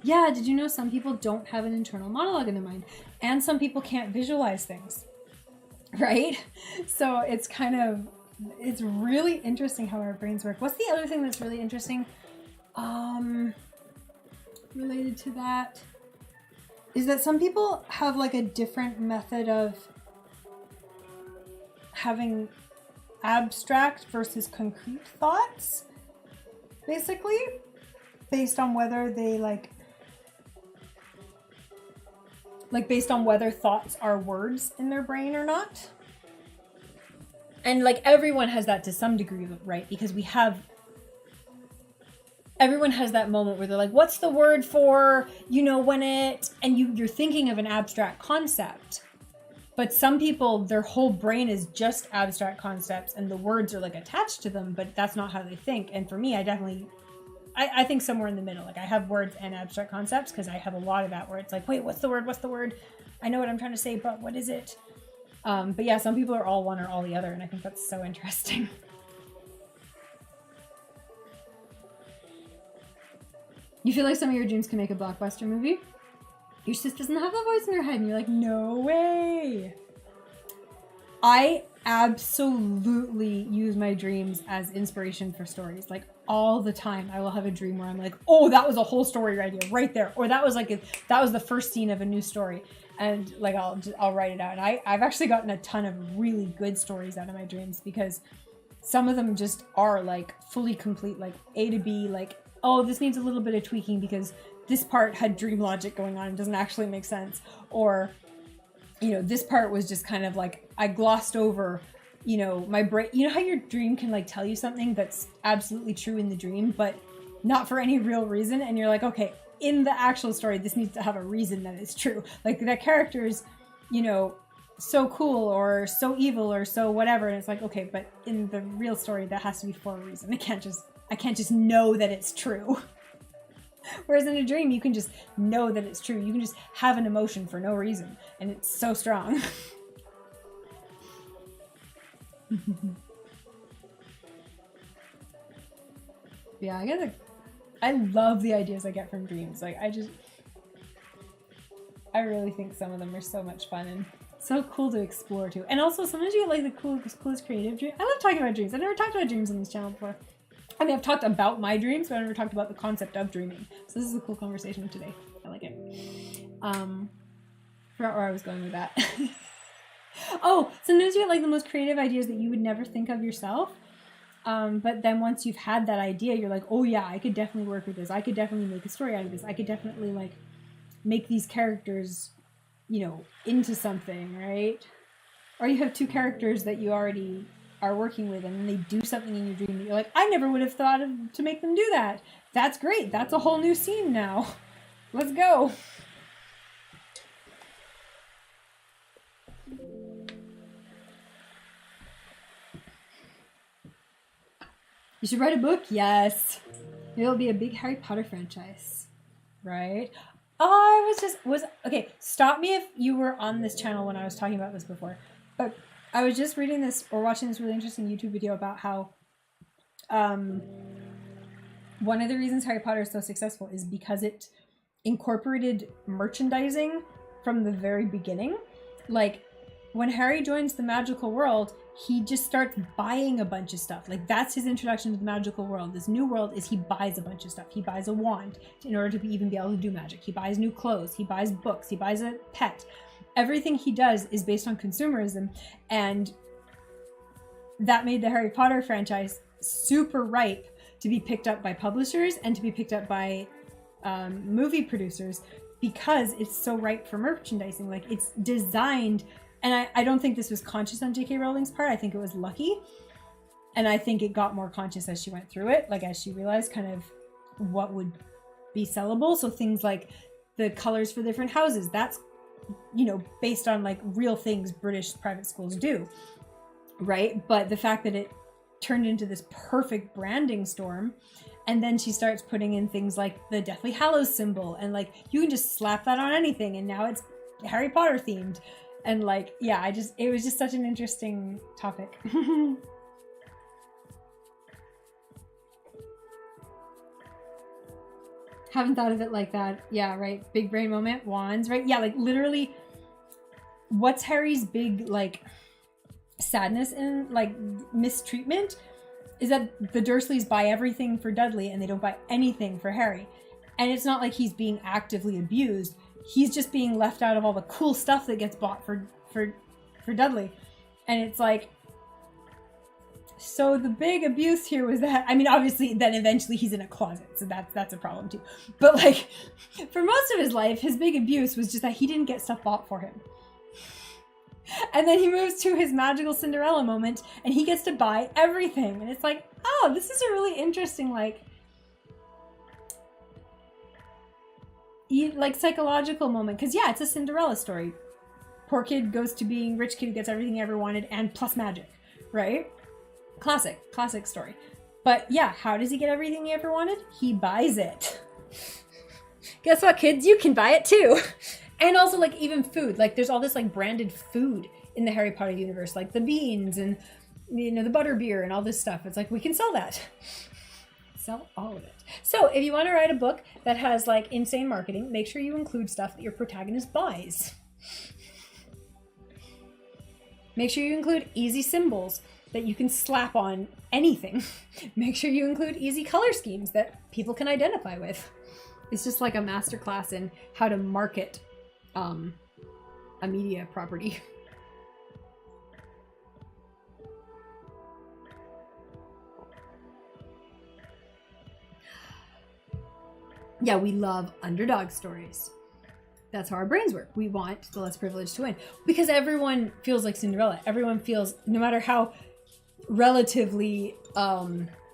Yeah, did you know some people don't have an internal monologue in their mind? And some people can't visualize things, right? So it's really interesting how our brains work. What's the other thing that's really interesting related to that? Is that some people have like a different method of having abstract versus concrete thoughts, basically, based on whether they like based on whether thoughts are words in their brain or not. And like everyone has that to some degree, right? Because everyone has that moment where they're like, what's the word for, you know, when it, and you're thinking of an abstract concept. But some people, their whole brain is just abstract concepts and the words are like attached to them, but that's not how they think. And for me, I definitely I think somewhere in the middle. Like I have words and abstract concepts because I have a lot of that where it's like, wait, what's the word? What's the word? I know what I'm trying to say, but what is it? But yeah, some people are all one or all the other, and I think that's so interesting. You feel like some of your dreams can make a blockbuster movie? Your sis doesn't have that voice in her head, and you're like, no way. I absolutely use my dreams as inspiration for stories. Like all the time, I will have a dream where I'm like, oh, that was a whole story idea right there, or that was the first scene of a new story, and like I'll write it out. And I've actually gotten a ton of really good stories out of my dreams because some of them just are like fully complete, like A to B, like, oh, this needs a little bit of tweaking because this part had dream logic going on and doesn't actually make sense, or you know, this part was just kind of like I glossed over, you know, my brain. You know how your dream can like tell you something that's absolutely true in the dream, but not for any real reason, and you're like, okay, in the actual story, this needs to have a reason that it's true. Like that character's, you know, so cool or so evil or so whatever, and it's like, okay, but in the real story, that has to be for a reason. I can't just know that it's true. Whereas in a dream, you can just know that it's true. You can just have an emotion for no reason, and it's so strong. Yeah, I love the ideas I get from dreams. Like, I really think some of them are so much fun and so cool to explore too. And also, sometimes you get like the coolest creative dreams. I love talking about dreams. I've never talked about dreams on this channel before. I mean, I've talked about my dreams, but I've never talked about the concept of dreaming. So this is a cool conversation today. I like it. Forgot where I was going with that. Oh, sometimes you get like the most creative ideas that you would never think of yourself. But then once you've had that idea, you're like, oh yeah, I could definitely work with this. I could definitely make a story out of this. I could definitely like make these characters, you know, into something, right? Or you have two characters that you already are working with, and then they do something in your dream that you're like, I never would have thought to make them do that. That's great. That's a whole new scene now. Let's go. You should write a book. Yes. It'll be a big Harry Potter franchise, right? Oh, okay. Stop me if you were on this channel when I was talking about this before, but I was just reading this or watching this really interesting YouTube video about how one of the reasons Harry Potter is so successful is because it incorporated merchandising from the very beginning. Like when Harry joins the magical world, he just starts buying a bunch of stuff. Like that's his introduction to the magical world. This new world is he buys a bunch of stuff. He buys a wand in order to even be able to do magic. He buys new clothes. He buys books. He buys a pet. Everything he does is based on consumerism, and that made the Harry Potter franchise super ripe to be picked up by publishers and to be picked up by movie producers because it's so ripe for merchandising. Like it's designed, and I don't think this was conscious on J.K. Rowling's part. I think it was lucky, and I think it got more conscious as she went through it, like as she realized kind of what would be sellable. So things like the colors for different houses, that's, you know, based on like real things British private schools do, right? But the fact that it turned into this perfect branding storm, and then she starts putting in things like the Deathly Hallows symbol, and like you can just slap that on anything, and now it's Harry Potter themed, and like yeah, it was just such an interesting topic. Haven't thought of it like that. Yeah, right. Big brain moment. Wands, right? Yeah, like literally, what's Harry's big like sadness and like mistreatment is that the Dursleys buy everything for Dudley and they don't buy anything for Harry. And it's not like he's being actively abused. He's just being left out of all the cool stuff that gets bought for Dudley. And it's like, so the big abuse here was that, I mean, obviously then eventually he's in a closet, so that's a problem too. But like, for most of his life, his big abuse was just that he didn't get stuff bought for him. And then he moves to his magical Cinderella moment, and he gets to buy everything. And it's like, oh, this is a really interesting, like psychological moment. Because yeah, it's a Cinderella story. Poor kid goes to being rich kid, gets everything he ever wanted, and plus magic, right? Classic story. But yeah, how does he get everything he ever wanted? He buys it. Guess what, kids? You can buy it too. And also, like, even food. Like, there's all this, like, branded food in the Harry Potter universe. Like, the beans and, you know, the butterbeer and all this stuff. It's like, we can sell that. Sell all of it. So, if you want to write a book that has, like, insane marketing, make sure you include stuff that your protagonist buys. Make sure you include easy symbols that you can slap on anything. Make sure you include easy color schemes that people can identify with. It's just like a masterclass in how to market a media property. Yeah, we love underdog stories. That's how our brains work. We want the less privileged to win because everyone feels like Cinderella. Everyone feels, no matter how relatively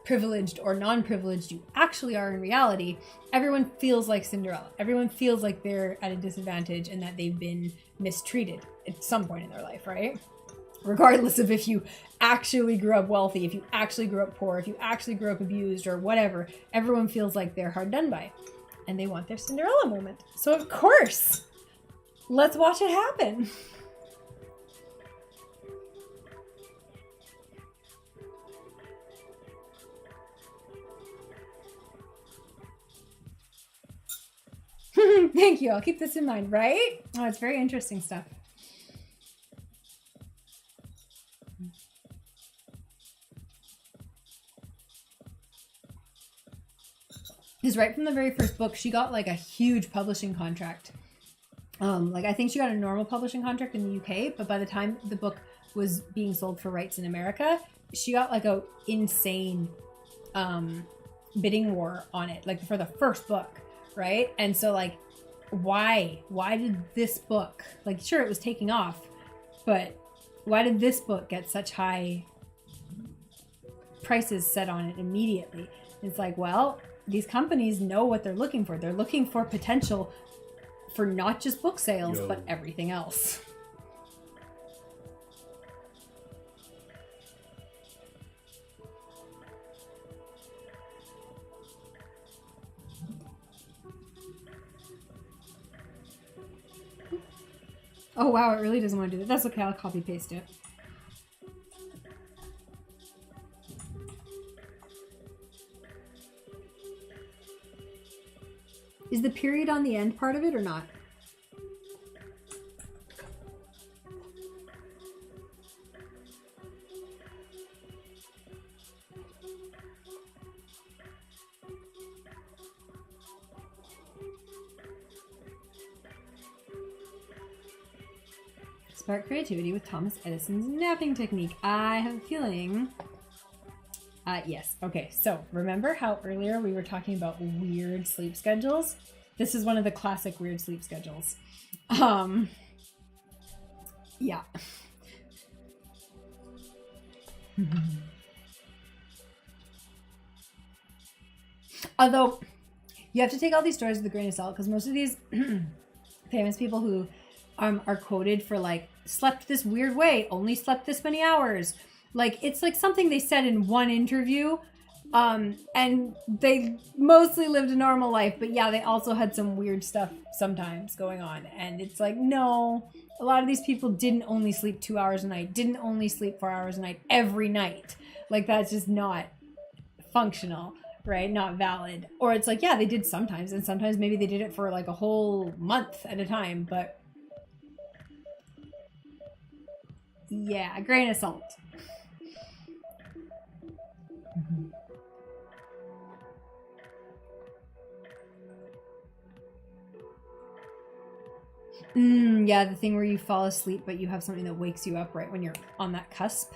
privileged or non-privileged you actually are in reality, everyone feels like Cinderella. Everyone feels like they're at a disadvantage and that they've been mistreated at some point in their life, right? Regardless of if you actually grew up wealthy, if you actually grew up poor, if you actually grew up abused or whatever, everyone feels like they're hard done by and they want their Cinderella moment. So of course, let's watch it happen. Thank you. I'll keep this in mind, right? Oh, it's very interesting stuff. Because right from the very first book, she got like a huge publishing contract. Like I think she got a normal publishing contract in the UK, but by the time the book was being sold for rights in America, she got like a insane bidding war on it, like for the first book. Right? And so like, why did this book, like sure it was taking off, but why did this book get such high prices set on it immediately? It's like, well, these companies know what they're looking for. They're looking for potential for not just book sales, but everything else. Oh wow, it really doesn't want to do that. That's okay, I'll copy paste it. Is the period on the end part of it or not? Spark creativity with Thomas Edison's napping technique. I have a feeling... yes. Okay, so remember how earlier we were talking about weird sleep schedules? This is one of the classic weird sleep schedules. Yeah. Although, you have to take all these stories with a grain of salt, because most of these famous people who are quoted for like, slept this weird way, only slept this many hours. Like, it's like something they said in one interview, and they mostly lived a normal life, but yeah, they also had some weird stuff sometimes going on. And it's like, no, a lot of these people didn't only sleep 2 hours a night, didn't only sleep 4 hours a night every night. Like, that's just not functional, right? Not valid. Or it's like, yeah, they did sometimes, and sometimes maybe they did it for like a whole month at a time, but yeah, a grain of salt. Yeah, the thing where you fall asleep, but you have something that wakes you up right when you're on that cusp.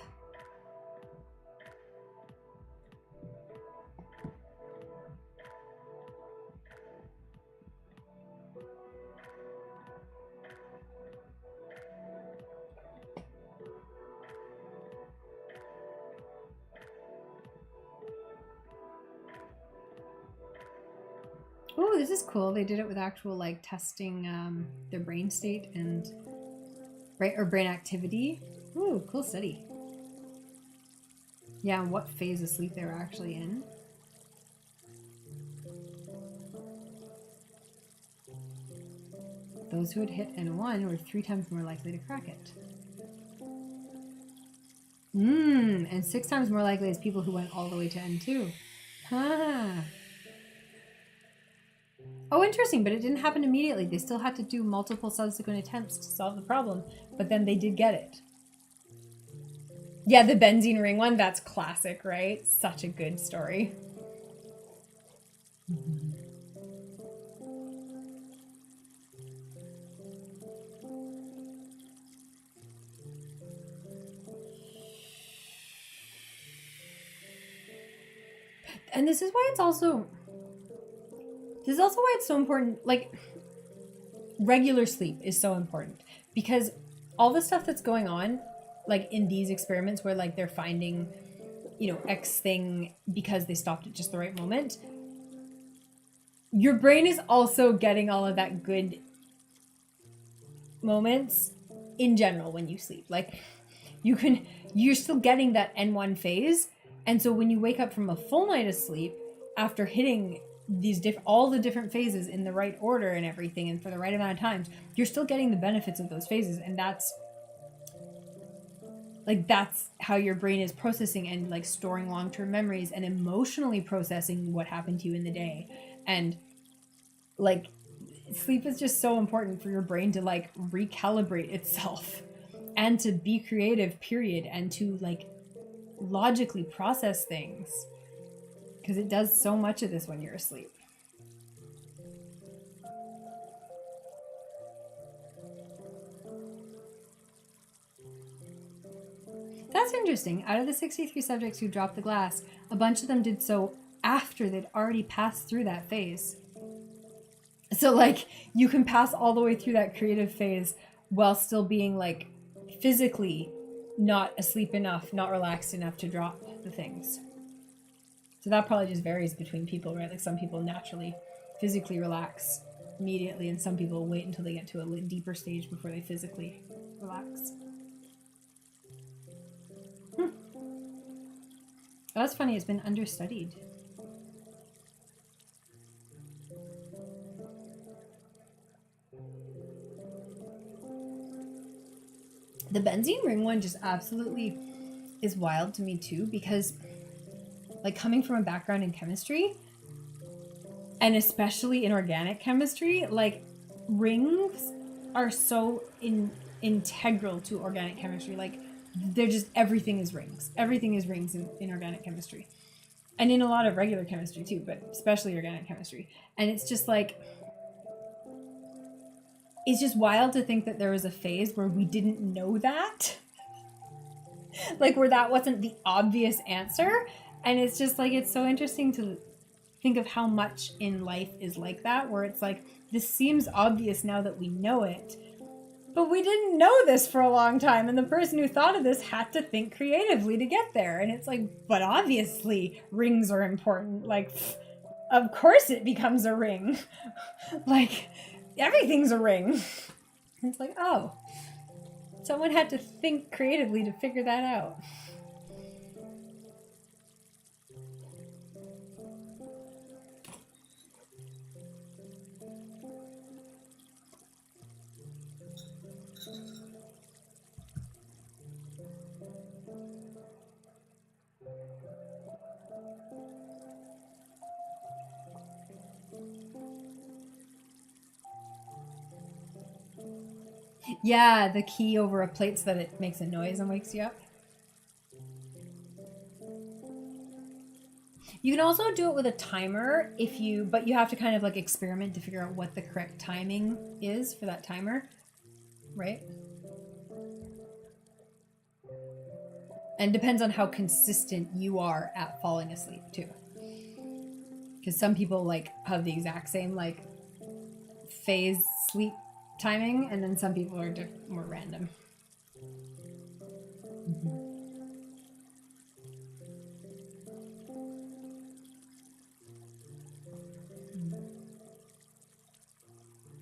Oh, this is cool. They did it with actual like testing their brain state and brain activity. Ooh, cool study. Yeah, and what phase of sleep they were actually in. Those who had hit N1 were 3 times more likely to crack it. And 6 times more likely as people who went all the way to N2. Huh. Oh, interesting, but it didn't happen immediately. They still had to do multiple subsequent attempts to solve the problem, but then they did get it. Yeah, the benzene ring one, that's classic, right? Such a good story. And this is why it's also so important. Like, regular sleep is so important because all the stuff that's going on, like in these experiments where like they're finding, you know, X thing because they stopped at just the right moment, your brain is also getting all of that good moments in general when you sleep. Like, you're still getting that N1 phase, and so when you wake up from a full night of sleep after hitting these all the different phases in the right order and everything and for the right amount of times, you're still getting the benefits of those phases. And that's how your brain is processing and like storing long-term memories and emotionally processing what happened to you in the day. And like, sleep is just so important for your brain to like recalibrate itself and to be creative, period, and to like logically process things, because it does so much of this when you're asleep. That's interesting. Out of the 63 subjects who dropped the glass, a bunch of them did so after they'd already passed through that phase. So like, you can pass all the way through that creative phase while still being like physically not asleep enough, not relaxed enough to drop the things. So that probably just varies between people, right? Like, some people naturally physically relax immediately, and some people wait until they get to a deeper stage before they physically relax. That's funny, it's been understudied. The benzene ring one just absolutely is wild to me too, because like, coming from a background in chemistry, and especially in organic chemistry, like, rings are so integral to organic chemistry. Like, they're just, everything is rings. Everything is rings in organic chemistry. And in a lot of regular chemistry too, but especially organic chemistry. And it's just like, it's just wild to think that there was a phase where we didn't know that. Like, where that wasn't the obvious answer. And it's just like, it's so interesting to think of how much in life is like that, where it's like, this seems obvious now that we know it, but we didn't know this for a long time, and the person who thought of this had to think creatively to get there. And it's like, but obviously rings are important. Like, of course it becomes a ring. Like, everything's a ring. And it's like, oh, someone had to think creatively to figure that out. Yeah, the key over a plate so that it makes a noise and wakes you up. You can also do it with a timer but you have to kind of like experiment to figure out what the correct timing is for that timer, right? And depends on how consistent you are at falling asleep too. Because some people like have the exact same like phase sleep timing, and then some people are more random.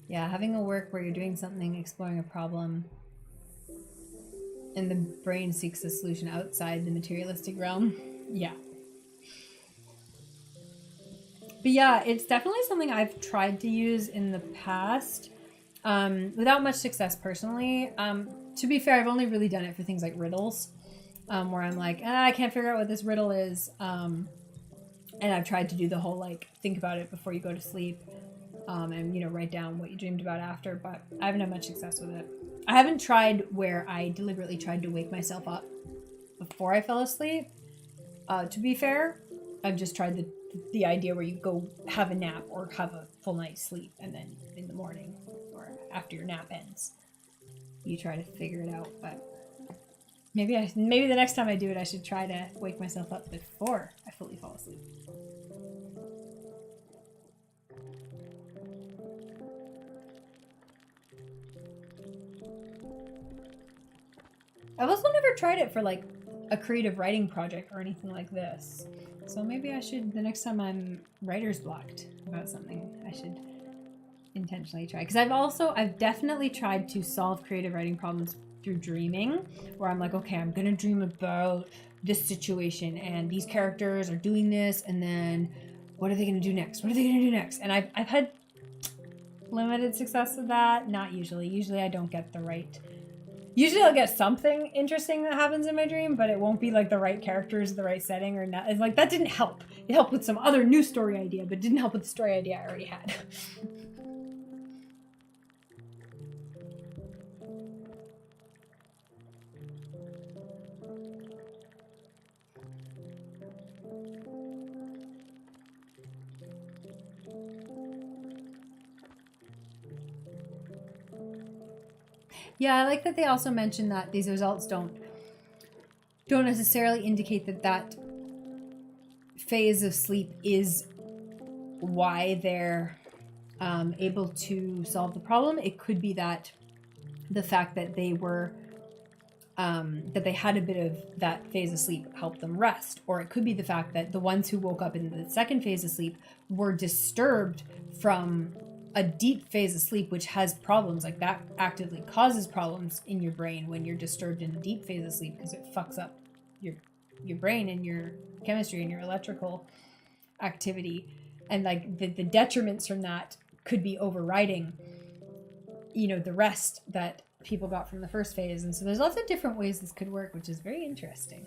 Yeah, having a work where you're doing something, exploring a problem, and the brain seeks a solution outside the materialistic realm Yeah. But yeah, it's definitely something I've tried to use in the past, without much success personally. To be fair, I've only really done it for things like riddles, where I'm like, I can't figure out what this riddle is. And I've tried to do the whole, like, think about it before you go to sleep, and, you know, write down what you dreamed about after, but I haven't had much success with it. I haven't tried where I deliberately tried to wake myself up before I fell asleep. To be fair, I've just tried the idea where you go have a nap or have a full night's sleep, and then in the morning or after your nap ends, you try to figure it out. But maybe the next time I do it, I should try to wake myself up before I fully fall asleep. I've also never tried it for like a creative writing project or anything like this. So maybe I should, the next time I'm writer's blocked about something, I should intentionally try. Because I've definitely tried to solve creative writing problems through dreaming, where I'm like, okay, I'm gonna dream about this situation and these characters are doing this, and then what are they gonna do next? What are they gonna do next? And I've had limited success with that. Not usually. Usually I don't get the right. Usually I'll get something interesting that happens in my dream, but it won't be like the right characters, the right setting, or not. It's like, that didn't help. It helped with some other new story idea, but it didn't help with the story idea I already had. Yeah, I like that they also mentioned that these results don't necessarily indicate that phase of sleep is why they're able to solve the problem. It could be that the fact that they were that they had a bit of that phase of sleep helped them rest, or it could be the fact that the ones who woke up in the second phase of sleep were disturbed from a deep phase of sleep, which has problems. Like, that actively causes problems in your brain when you're disturbed in a deep phase of sleep, because it fucks up your brain and your chemistry and your electrical activity, and like the detriments from that could be overriding, you know, the rest that people got from the first phase. And so there's lots of different ways this could work, which is very interesting.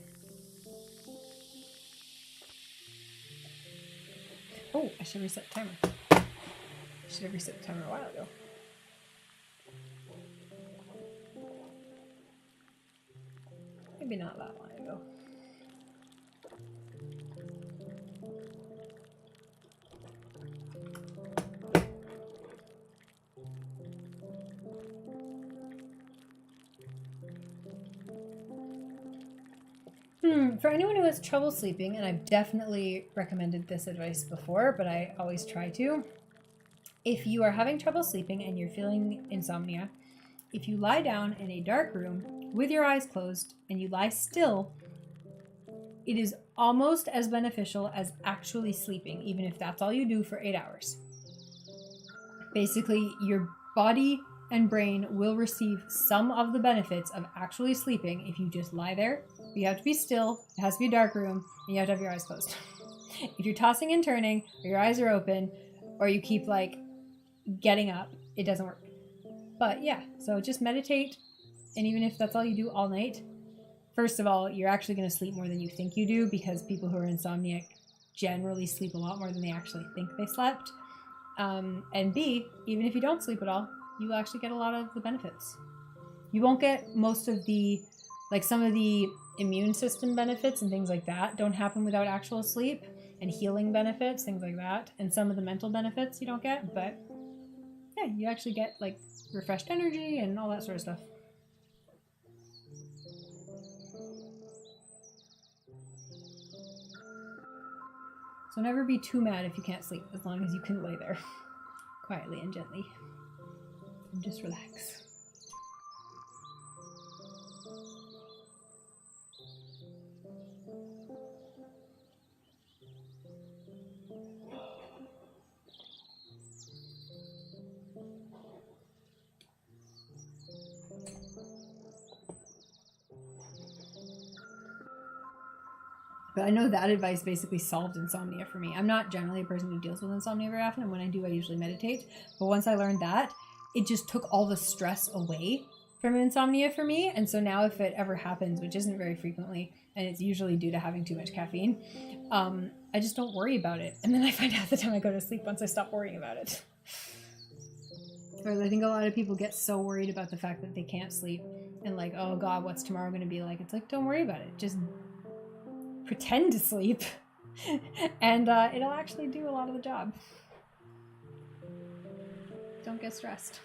Oh, I should reset the timer. I should have reset the timer a while ago. Maybe not that long ago. For anyone who has trouble sleeping, and I've definitely recommended this advice before, but I always try to. If you are having trouble sleeping and you're feeling insomnia, if you lie down in a dark room with your eyes closed and you lie still, it is almost as beneficial as actually sleeping, even if that's all you do for 8 hours. Basically, your body and brain will receive some of the benefits of actually sleeping if you just lie there. You have to be still, it has to be a dark room, and you have to have your eyes closed. If you're tossing and turning, or your eyes are open, or you keep like getting up, it doesn't work. But yeah, so just meditate, and even if that's all you do all night, first of all, you're actually going to sleep more than you think you do, because people who are insomniac generally sleep a lot more than they actually think they slept. And B, even if you don't sleep at all, you will actually get a lot of the benefits. You won't get most of the, like some of the immune system benefits and things like that don't happen without actual sleep, and healing benefits, things like that. And some of the mental benefits you don't get, but yeah, you actually get like refreshed energy and all that sort of stuff. So never be too mad if you can't sleep, as long as you can lay there quietly and gently and just relax. But I know that advice basically solved insomnia for me. I'm not generally a person who deals with insomnia very often, and when I do, I usually meditate. But once I learned that, it just took all the stress away from insomnia for me. And so now if it ever happens, which isn't very frequently, and it's usually due to having too much caffeine, I just don't worry about it. And then I find out the time I go to sleep once I stop worrying about it. Whereas I think a lot of people get so worried about the fact that they can't sleep and like, oh God, what's tomorrow going to be like? It's like, don't worry about it. Just pretend to sleep and it'll actually do a lot of the job. Don't get stressed.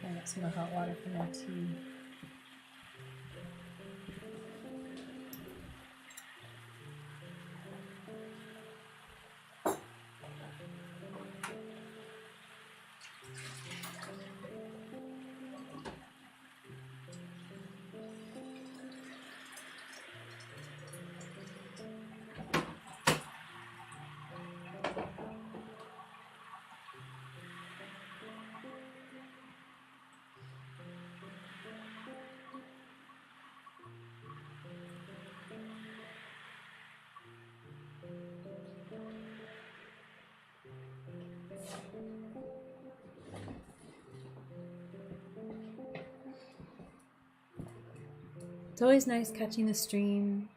I got some more hot water for my tea. It's always nice catching the stream.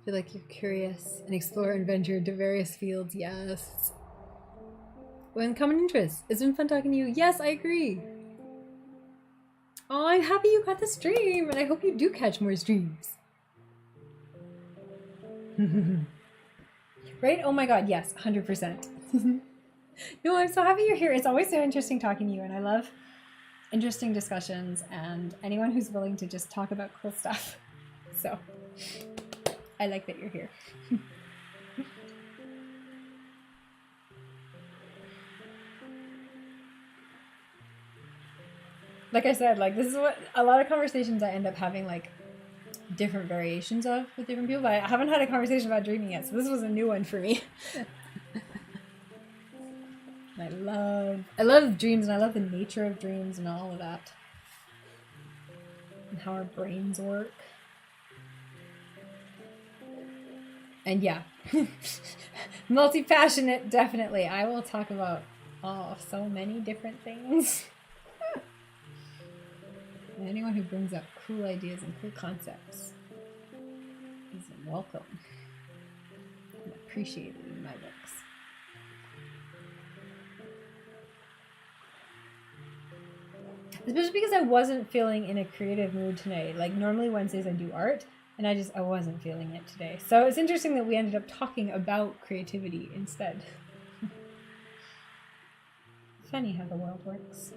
Feel like you're curious and explore and venture into various fields. Yes. When common interests. It's been fun talking to you. Yes, I agree. Oh, I'm happy you got the stream, and I hope you do catch more streams. Right? Oh my god, yes, 100%. No, I'm so happy you're here. It's always so interesting talking to you, and I love interesting discussions and anyone who's willing to just talk about cool stuff. So I like that you're here. Like I said, like this is what a lot of conversations I end up having like different variations of with different people, but I haven't had a conversation about dreaming yet, so this was a new one for me. I love dreams, and I love the nature of dreams and all of that. And how our brains work. And yeah, multi-passionate, definitely. I will talk about so many different things. And anyone who brings up cool ideas and cool concepts is welcome and appreciated in my books. Especially because I wasn't feeling in a creative mood tonight. Like normally Wednesdays I do art, and I wasn't feeling it today. So it's interesting that we ended up talking about creativity instead. Funny how the world works.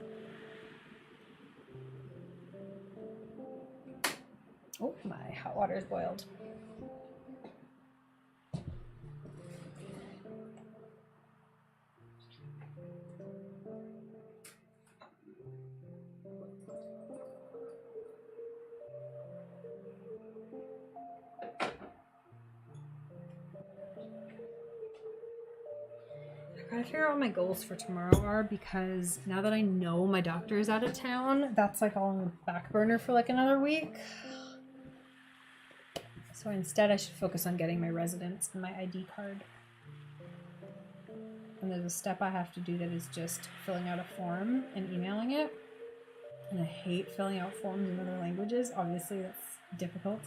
Oh, my hot water is boiled. I gotta figure out what my goals for tomorrow are, because now that I know my doctor is out of town, that's like all on the back burner for like another week. So instead I should focus on getting my residence and my ID card. And there's a step I have to do that is just filling out a form and emailing it. And I hate filling out forms in other languages. Obviously that's difficult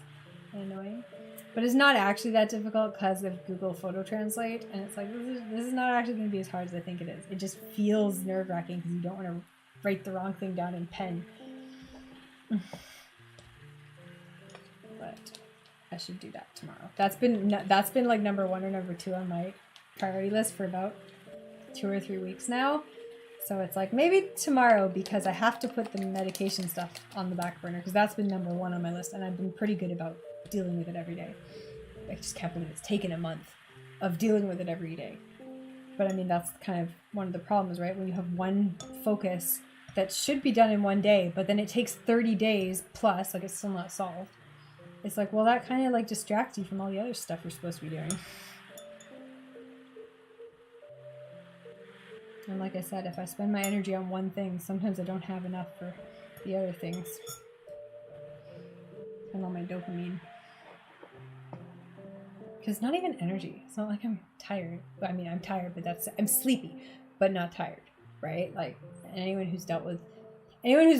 and annoying. But it's not actually that difficult because of Google Photo Translate. And it's like, this is not actually going to be as hard as I think it is. It just feels nerve-wracking because you don't want to write the wrong thing down in pen. But I should do that tomorrow. That's been like number 1 or number 2 on my priority list for about 2 or 3 weeks now. So it's like maybe tomorrow, because I have to put the medication stuff on the back burner because that's been number 1 on my list, and I've been pretty good about dealing with it every day. I just can't believe it's taken a month of dealing with it every day. But I mean, that's kind of one of the problems, right? When you have one focus that should be done in 1 day, but then it takes 30 days plus, like it's still not solved. It's like, well, that kind of like distracts you from all the other stuff you're supposed to be doing. And like I said, if I spend my energy on one thing, sometimes I don't have enough for the other things. And all my dopamine. Because not even energy. It's not like I'm tired. I mean, I'm tired, but I'm sleepy, but not tired, right? Like anyone who's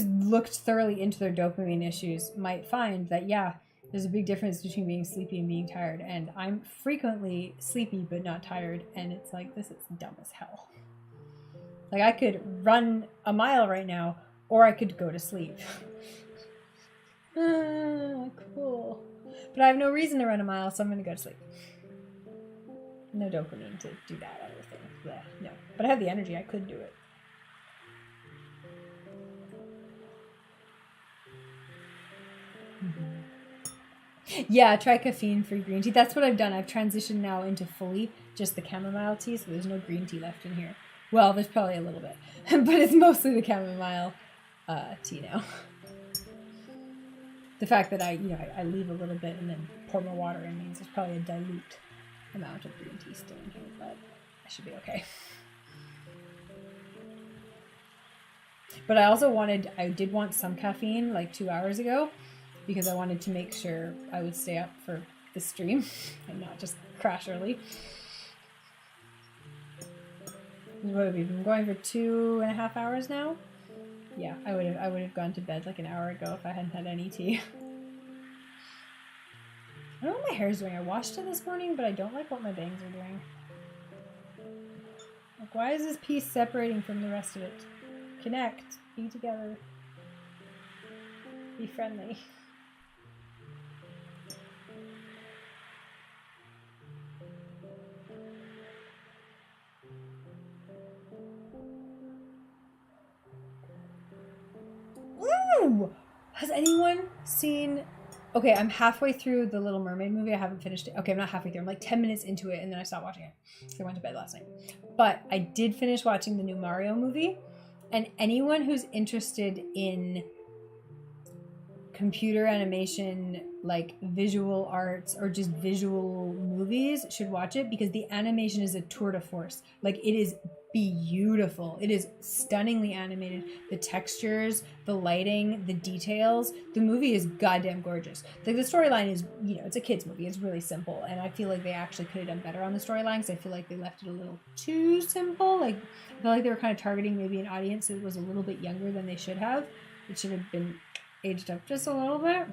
looked thoroughly into their dopamine issues might find that, yeah, there's a big difference between being sleepy and being tired. And I'm frequently sleepy, but not tired. And it's like, this is dumb as hell. Like I could run a mile right now, or I could go to sleep. Cool. But I have no reason to run a mile, so I'm going to go to sleep. No dopamine to do that other thing. Blech, no. But I have the energy. I could do it. Mm-hmm. Yeah, try caffeine-free green tea. That's what I've done. I've transitioned now into fully just the chamomile tea, so there's no green tea left in here. Well, there's probably a little bit, but it's mostly the chamomile tea now. The fact that I leave a little bit and then pour more water in means there's probably a dilute amount of green tea still in here, but I should be okay. But I did want some caffeine like 2 hours ago because I wanted to make sure I would stay up for the stream and not just crash early. What have we been going for 2.5 hours now? Yeah, I would have gone to bed like an hour ago if I hadn't had any tea. I don't know what my hair is doing. I washed it this morning, but I don't like what my bangs are doing. Like, why is this piece separating from the rest of it? Connect. Be together. Be friendly. Ooh! Has anyone seen... Okay, I'm halfway through the Little Mermaid movie. I haven't finished it. Okay, I'm not halfway through. I'm like 10 minutes into it, and then I stopped watching it. So I went to bed last night. But I did finish watching the new Mario movie. And anyone who's interested in computer animation, like visual arts or just visual movies should watch it, because the animation is a tour de force. Like, it is beautiful. It is stunningly animated. The textures, the lighting, the details. The movie is goddamn gorgeous. Like, the storyline is, you know, it's a kid's movie. It's really simple. And I feel like they actually could have done better on the storyline, because I feel like they left it a little too simple. Like, I feel like they were kind of targeting maybe an audience that was a little bit younger than they should have. It should have been aged up just a little bit.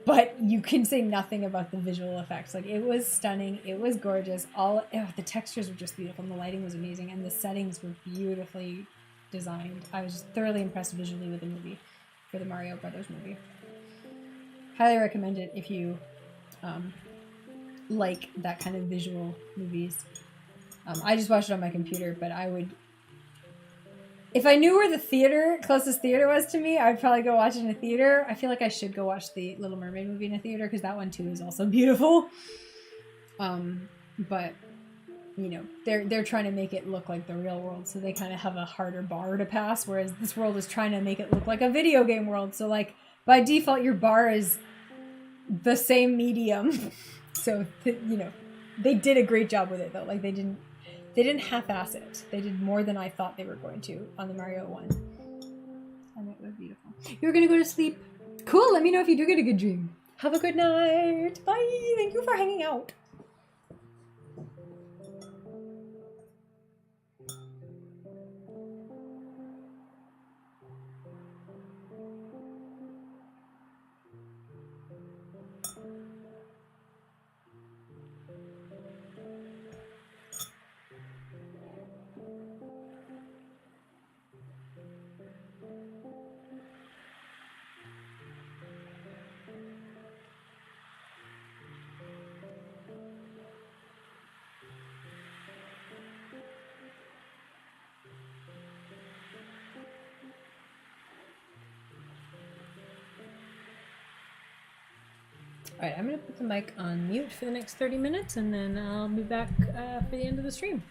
But you can say nothing about the visual effects. Like, it was stunning. It was gorgeous. The textures were just beautiful, and the lighting was amazing, and the settings were beautifully designed. I was just thoroughly impressed visually with the movie, for the Mario Brothers movie. Highly recommend it if you like that kind of visual movies. I just watched it on my computer, but I would... If I knew where the closest theater was to me, I'd probably go watch it in a theater. I feel like I should go watch the Little Mermaid movie in a theater, because that one too is also beautiful. But you know, they're trying to make it look like the real world, so they kind of have a harder bar to pass. Whereas this world is trying to make it look like a video game world. So like by default, your bar is the same medium. So you know, they did a great job with it though. Like they didn't half-ass it. They did more than I thought they were going to on the Mario one. And it was beautiful. You're gonna go to sleep. Cool, let me know if you do get a good dream. Have a good night. Bye. Thank you for hanging out. Alright, I'm going to put the mic on mute for the next 30 minutes, and then I'll be back for the end of the stream.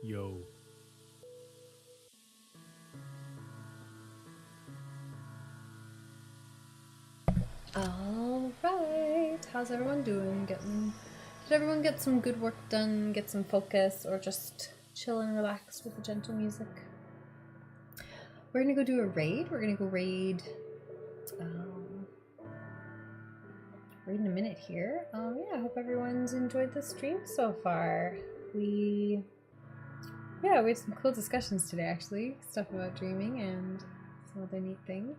Yo. All right, how's everyone doing? Did everyone get some good work done, get some focus, or just chill and relax with the gentle music? We're gonna go do a raid. We're gonna go raid in a minute here. Yeah, I hope everyone's enjoyed the stream so far. We had some cool discussions today, actually. Stuff about dreaming and some other neat things.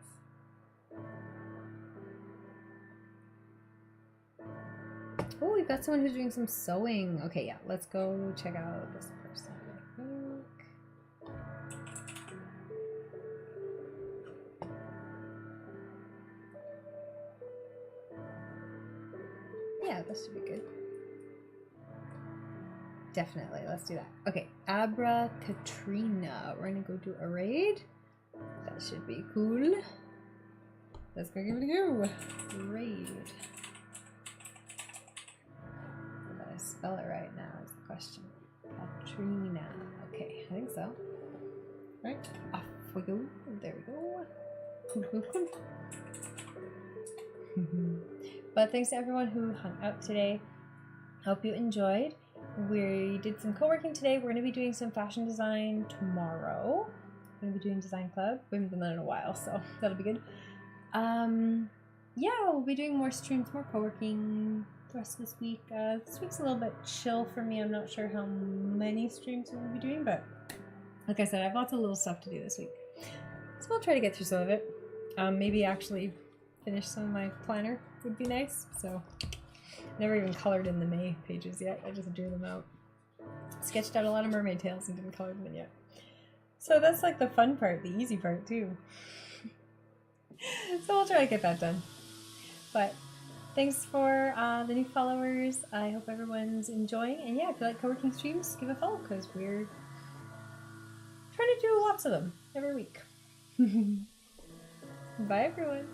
Oh, we've got someone who's doing some sewing. Okay, yeah, let's go check out this person, I think. Yeah, this should be good. Definitely, let's do that. Okay, Abra Katrina. We're gonna go do a raid. That should be cool. Let's go give it a go. Raid. Did I spell it right now is the question. Katrina. Okay, I think so. Right, off we go. There we go. Cool. But thanks to everyone who hung out today. Hope you enjoyed. We did some co-working today. We're going to be doing some fashion design tomorrow. We're going to be doing design club. We haven't done that in a while, so that'll be good. Yeah, we'll be doing more streams, more co-working the rest of this week. This week's a little bit chill for me. I'm not sure how many streams we'll be doing, but like I said, I have lots of little stuff to do this week. So I'll try to get through some of it. Maybe actually finish some of my planner would be nice. So never even colored in the May pages yet. I just drew them out. Sketched out a lot of mermaid tails and didn't color them in yet. So that's like the fun part, the easy part too. So I'll try to get that done. But thanks for the new followers. I hope everyone's enjoying. And yeah, if you like co-working streams, give a follow because we're trying to do lots of them every week. Bye everyone.